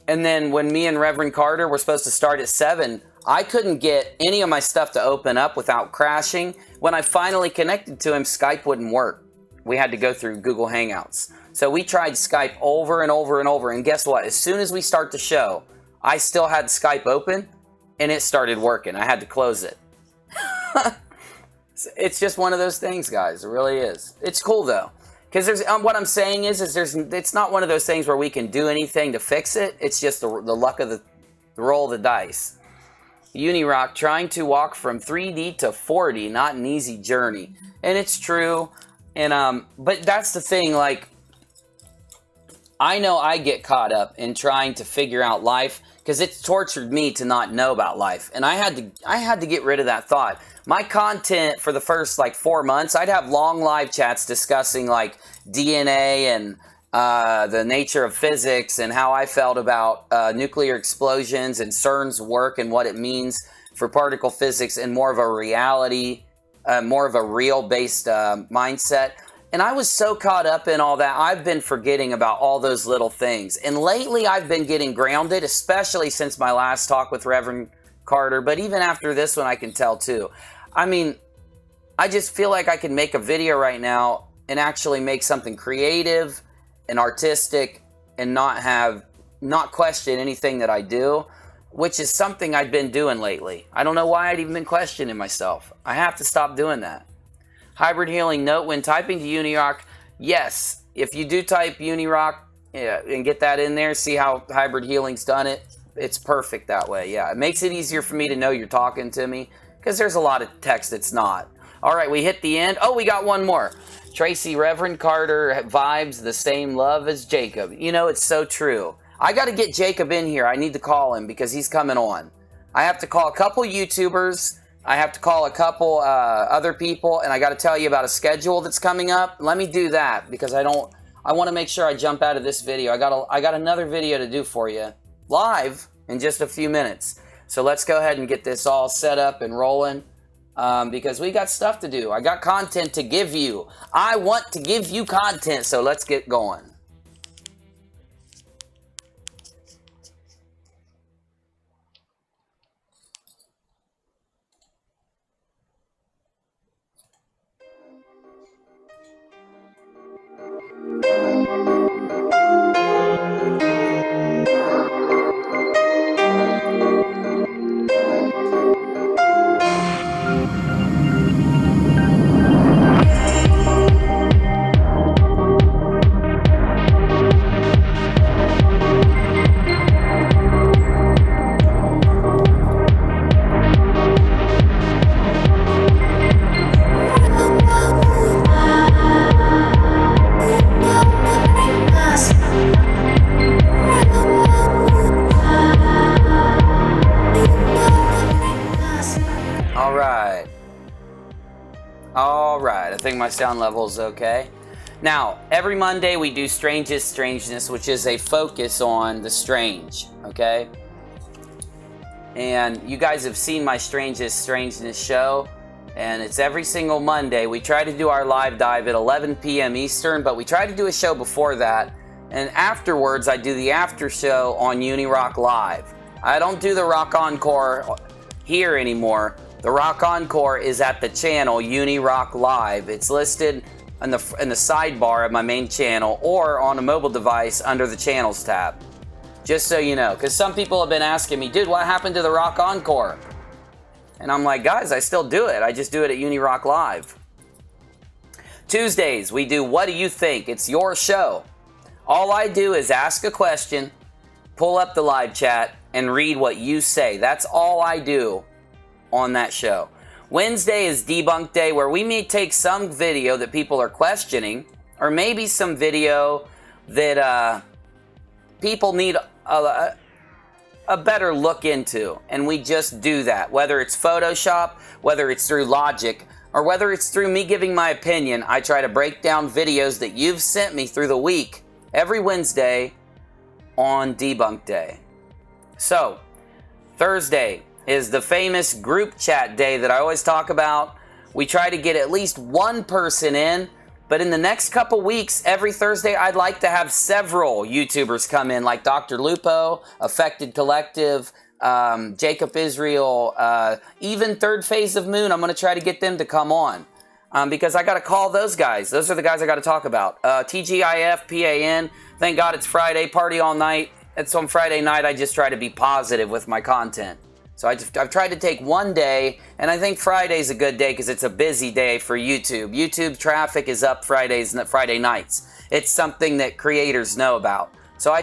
And then when me and Reverend Carter were supposed to start at 7, I couldn't get any of my stuff to open up without crashing. When I finally connected to him, Skype wouldn't work. We had to go through Google Hangouts. So we tried Skype over and over and over, and guess what? As soon as we start the show, I still had Skype open, and it started working. I had to close it. It's just one of those things, guys. It really is. It's cool though, because what I'm saying is it's not one of those things where we can do anything to fix it. It's just the luck of the roll of the dice. UNIRock, trying to walk from 3D to 4D, not an easy journey, and it's true. And but that's the thing. Like, I know I get caught up in trying to figure out life because it's tortured me to not know about life, and I had to get rid of that thought. My content for the first, like, 4 months, I'd have long live chats discussing, like, DNA and the nature of physics and how I felt about nuclear explosions and CERN's work and what it means for particle physics and more of a reality, more of a real-based mindset. And I was so caught up in all that, I've been forgetting about all those little things. And lately, I've been getting grounded, especially since my last talk with Reverend Carter. But even after this one, I can tell, too. I mean, I just feel like I can make a video right now and actually make something creative and artistic and not question anything that I do, which is something I've been doing lately. I don't know why I'd even been questioning myself. I have to stop doing that. Hybrid Healing note, when typing to UNIRock, yes, if you do type UNIRock and get that in there, see how Hybrid Healing's done it, it's perfect that way. Yeah, it makes it easier for me to know you're talking to me, because there's a lot of text that's not. All right, we hit the end. Oh, we got one more. Tracy, Reverend Carter vibes the same love as Jacob. You know, it's so true. I got to get Jacob in here. I need to call him because he's coming on. I have to call a couple YouTubers. I have to call a couple other people, and I got to tell you about a schedule that's coming up. Let me do that because I want to make sure I jump out of this video. I got another video to do for you live in just a few minutes. So let's go ahead and get this all set up and rolling because we got stuff to do. I got content to give you. I want to give you content, so let's get going. All right, I think my sound level is okay. Now, every Monday we do Strangest Strangeness, which is a focus on the strange, okay? And you guys have seen my Strangest Strangeness show, and it's every single Monday. We try to do our live dive at 11 p.m. Eastern, but we try to do a show before that, and afterwards I do the after show on UNIRock Live. I don't do the Rock Encore here anymore. The Rock Encore is at the channel UNIRock Live. It's listed in the sidebar of my main channel or on a mobile device under the channels tab. Just so you know, because some people have been asking me, dude, what happened to the Rock Encore? And I'm like, guys, I still do it. I just do it at UNIRock Live. Tuesdays, we do What Do You Think? It's your show. All I do is ask a question, pull up the live chat, and read what you say. That's all I do on that show. Wednesday is Debunk Day, where we may take some video that people are questioning, or maybe some video that people need a better look into, and we just do that. Whether it's Photoshop, whether it's through Logic, or whether it's through me giving my opinion, I try to break down videos that you've sent me through the week every Wednesday on Debunk Day. So, Thursday is the famous group chat day that I always talk about. We try to get at least one person in, but in the next couple weeks, every Thursday, I'd like to have several YouTubers come in, like Dr. Lupo, Affected Collective, Jacob Israel, even Third Phase of Moon. I'm going to try to get them to come on because I got to call those guys. Those are the guys I got to talk about. TGIF, PAN, thank God it's Friday, party all night. It's on Friday night. I just try to be positive with my content. So I've tried to take one day, and I think Friday's a good day because it's a busy day for YouTube. YouTube traffic is up Friday nights. It's something that creators know about. So I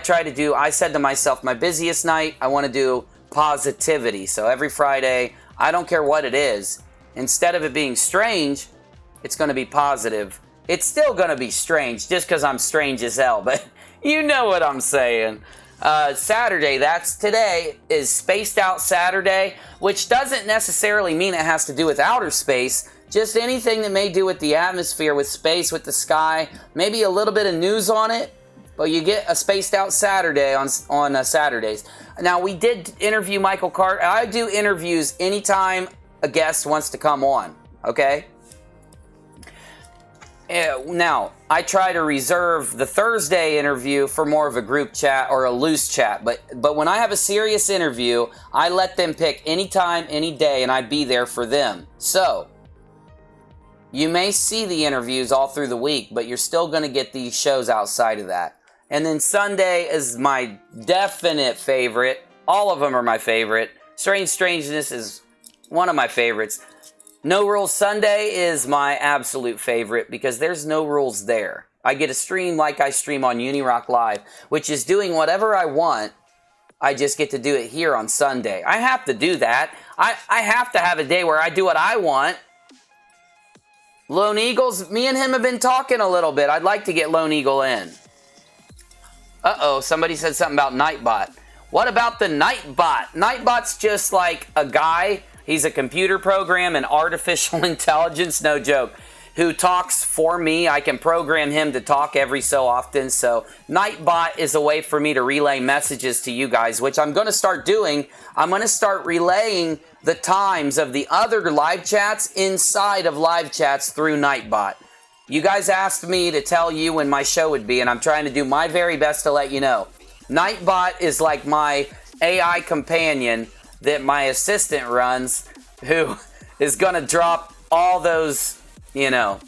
said to myself, my busiest night, I want to do positivity. So every Friday, I don't care what it is. Instead of it being strange, it's going to be positive. It's still going to be strange just because I'm strange as hell, but you know what I'm saying. Saturday, that's today, is Spaced Out Saturday, which doesn't necessarily mean it has to do with outer space, just anything that may do with the atmosphere, with space, with the sky, maybe a little bit of news on it, but you get a Spaced Out Saturday on Saturdays. Now, we did interview Michael Carter. I do interviews anytime a guest wants to come on, okay? Now, I try to reserve the Thursday interview for more of a group chat or a loose chat, but when I have a serious interview, I let them pick any time, any day, and I be there for them. So, you may see the interviews all through the week, but you're still going to get these shows outside of that. And then Sunday is my definite favorite. All of them are my favorite. Strangeness is one of my favorites. No Rules Sunday is my absolute favorite because there's no rules there. I get to stream like I stream on UNIRock Live, which is doing whatever I want. I just get to do it here on Sunday. I have to do that. I have to have a day where I do what I want. Lone Eagles, me and him have been talking a little bit. I'd like to get Lone Eagle in. Uh-oh, somebody said something about Nightbot. What about the Nightbot? Nightbot's just like a guy He's a computer program and artificial intelligence, no joke, who talks for me. I can program him to talk every so often. So Nightbot is a way for me to relay messages to you guys, which I'm going to start doing. I'm going to start relaying the times of the other live chats inside of live chats through Nightbot. You guys asked me to tell you when my show would be, and I'm trying to do my very best to let you know. Nightbot is like my AI companion that my assistant runs, who is going to drop all those, you know,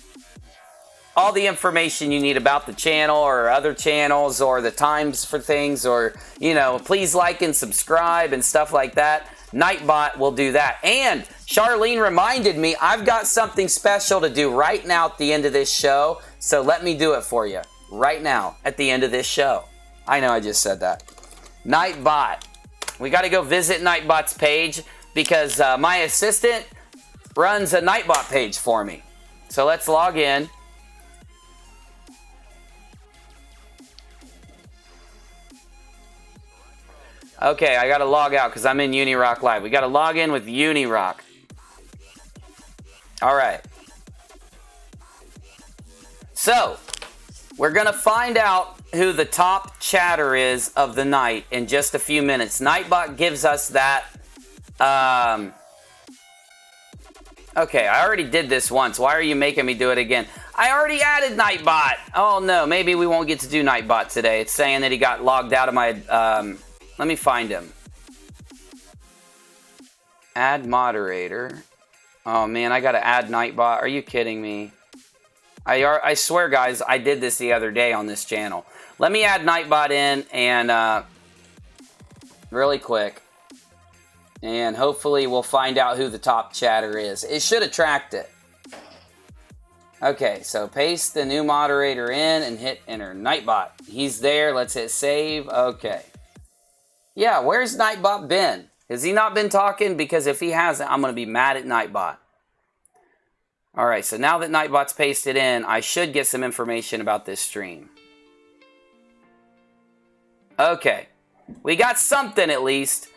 all the information you need about the channel or other channels or the times for things, or, you know, please like and subscribe and stuff like that. Nightbot will do that. And Charlene reminded me I've got something special to do right now at the end of this show. So let me do it for you right now at the end of this show. I know I just said that. Nightbot. We got to go visit Nightbot's page because my assistant runs a Nightbot page for me. So let's log in. Okay, I got to log out because I'm in UNIRock Live. We got to log in with UNIRock. All right. So, we're going to find out who the top chatter is of the night in just a few minutes. Nightbot gives us that. Okay, I already did this once. Why are you making me do it again? I already added Nightbot. Oh no, maybe we won't get to do Nightbot today. It's saying that he got logged out of my... let me find him. Add moderator. Oh man, I gotta add Nightbot. Are you kidding me? I swear, guys, I did this the other day on this channel. Let me add Nightbot in and really quick. And hopefully we'll find out who the top chatter is. It should attract it. Okay, so paste the new moderator in and hit enter. Nightbot. He's there. Let's hit save. Okay. Yeah, where's Nightbot been? Has he not been talking? Because if he hasn't, I'm going to be mad at Nightbot. All right, so now that Nightbot's pasted in, I should get some information about this stream. Okay, we got something at least.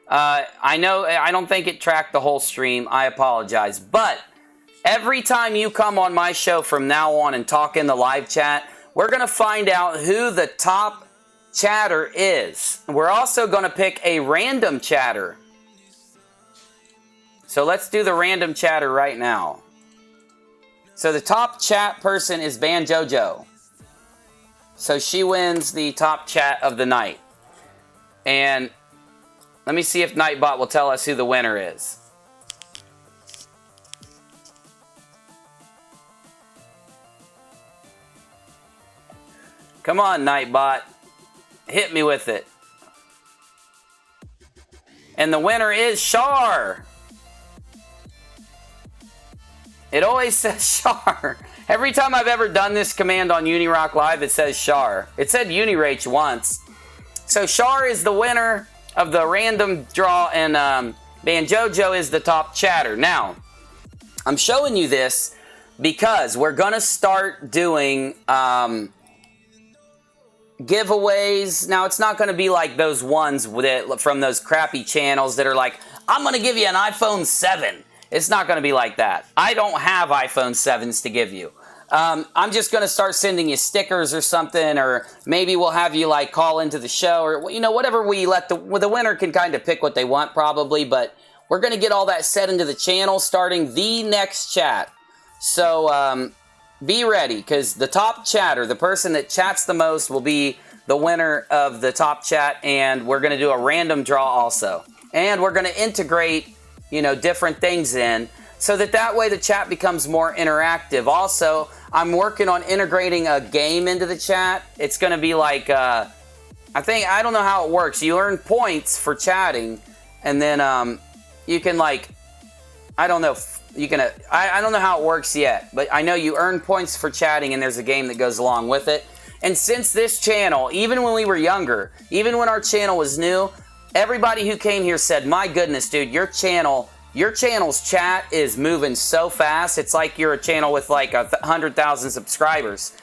I know, I don't think it tracked the whole stream. I apologize. But every time you come on my show from now on and talk in the live chat, we're going to find out who the top chatter is. We're also going to pick a random chatter. So let's do the random chatter right now. So the top chat person is Banjojo. So she wins the top chat of the night. And let me see if Nightbot will tell us who the winner is. Come on, Nightbot. Hit me with it. And the winner is Shar. It always says Shar. Every time I've ever done this command on UNIRock Live, it says Shar. It said UNIRach once. So Shar is the winner of the random draw, and Banjojo is the top chatter. Now, I'm showing you this because we're going to start doing giveaways. Now, it's not going to be like those ones from those crappy channels that are like, I'm going to give you an iPhone 7. It's not going to be like that. I don't have iPhone 7s to give you. I'm just going to start sending you stickers or something, or maybe we'll have you like call into the show, or, you know, whatever we let the winner can kind of pick what they want probably, but we're going to get all that set into the channel starting the next chat. So be ready, because the top chatter, the person that chats the most, will be the winner of the top chat, and we're going to do a random draw also. And we're going to integrate, you know, different things in, so that way the chat becomes more interactive. Also, I'm working on integrating a game into the chat. It's going to be like, I don't know how it works. You earn points for chatting, and then you can like, I don't know, I don't know how it works yet, but I know you earn points for chatting, and there's a game that goes along with it. And since this channel, even when we were younger, even when our channel was new, everybody who came here said, my goodness, dude, your channel's chat is moving so fast. It's like you're a channel with like 100,000 subscribers.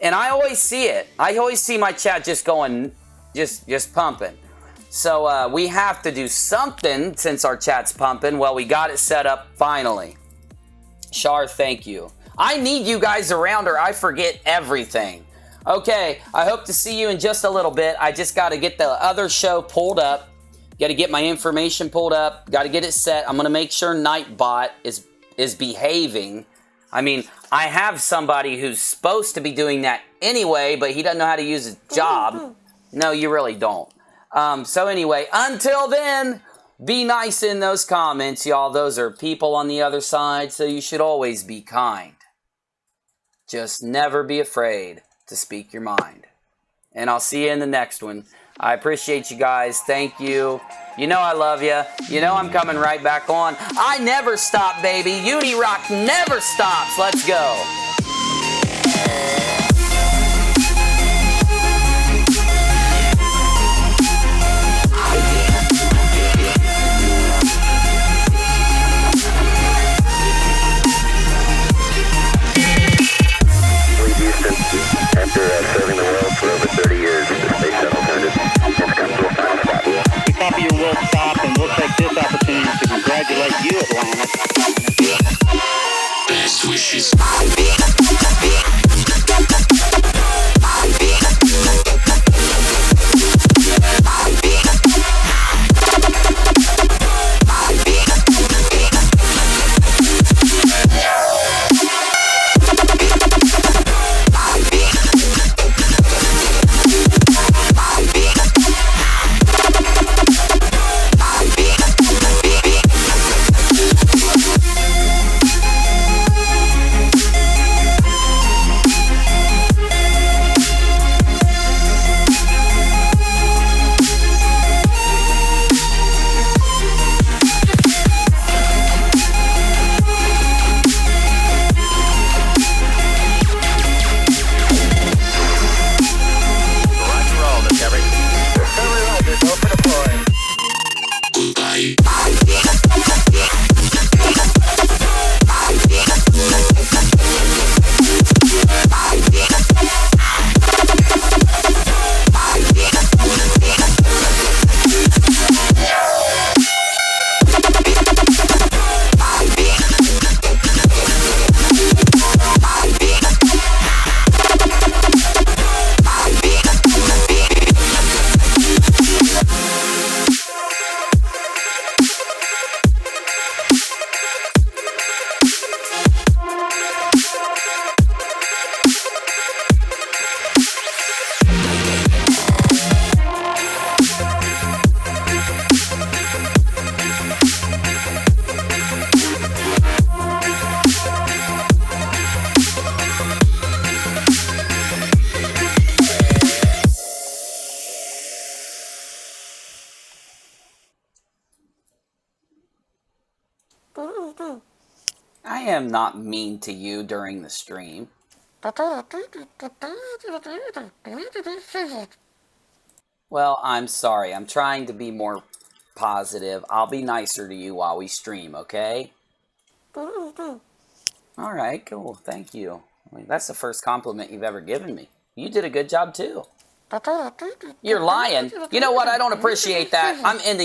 And I always see it. I always see my chat just going, just pumping. So we have to do something since our chat's pumping. Well, we got it set up finally. Shar, thank you. I need you guys around or I forget everything. Okay, I hope to see you in just a little bit. I just got to get the other show pulled up. Got to get my information pulled up. Got to get it set. I'm going to make sure Nightbot is behaving. I mean, I have somebody who's supposed to be doing that anyway, but he doesn't know how to use his job. No, you really don't. So anyway, until then, be nice in those comments, y'all. Those are people on the other side, so you should always be kind. Just never be afraid to speak your mind. And I'll see you in the next one. I appreciate you guys. Thank you. You know I love you. You know I'm coming right back on. I never stop, baby. UNIRock never stops. Let's go. After serving the world for over 30 years, the space shuttle has come to a final stop. We copy your world stop, and we'll take this opportunity to congratulate you, Atlantis. Best wishes. I am not mean to you during the stream. Well, I'm sorry. I'm trying to be more positive. I'll be nicer to you while we stream, okay? Alright, cool. Thank you. I mean, that's the first compliment you've ever given me. You did a good job, too. You're lying. You know what? I don't appreciate that. I'm ending.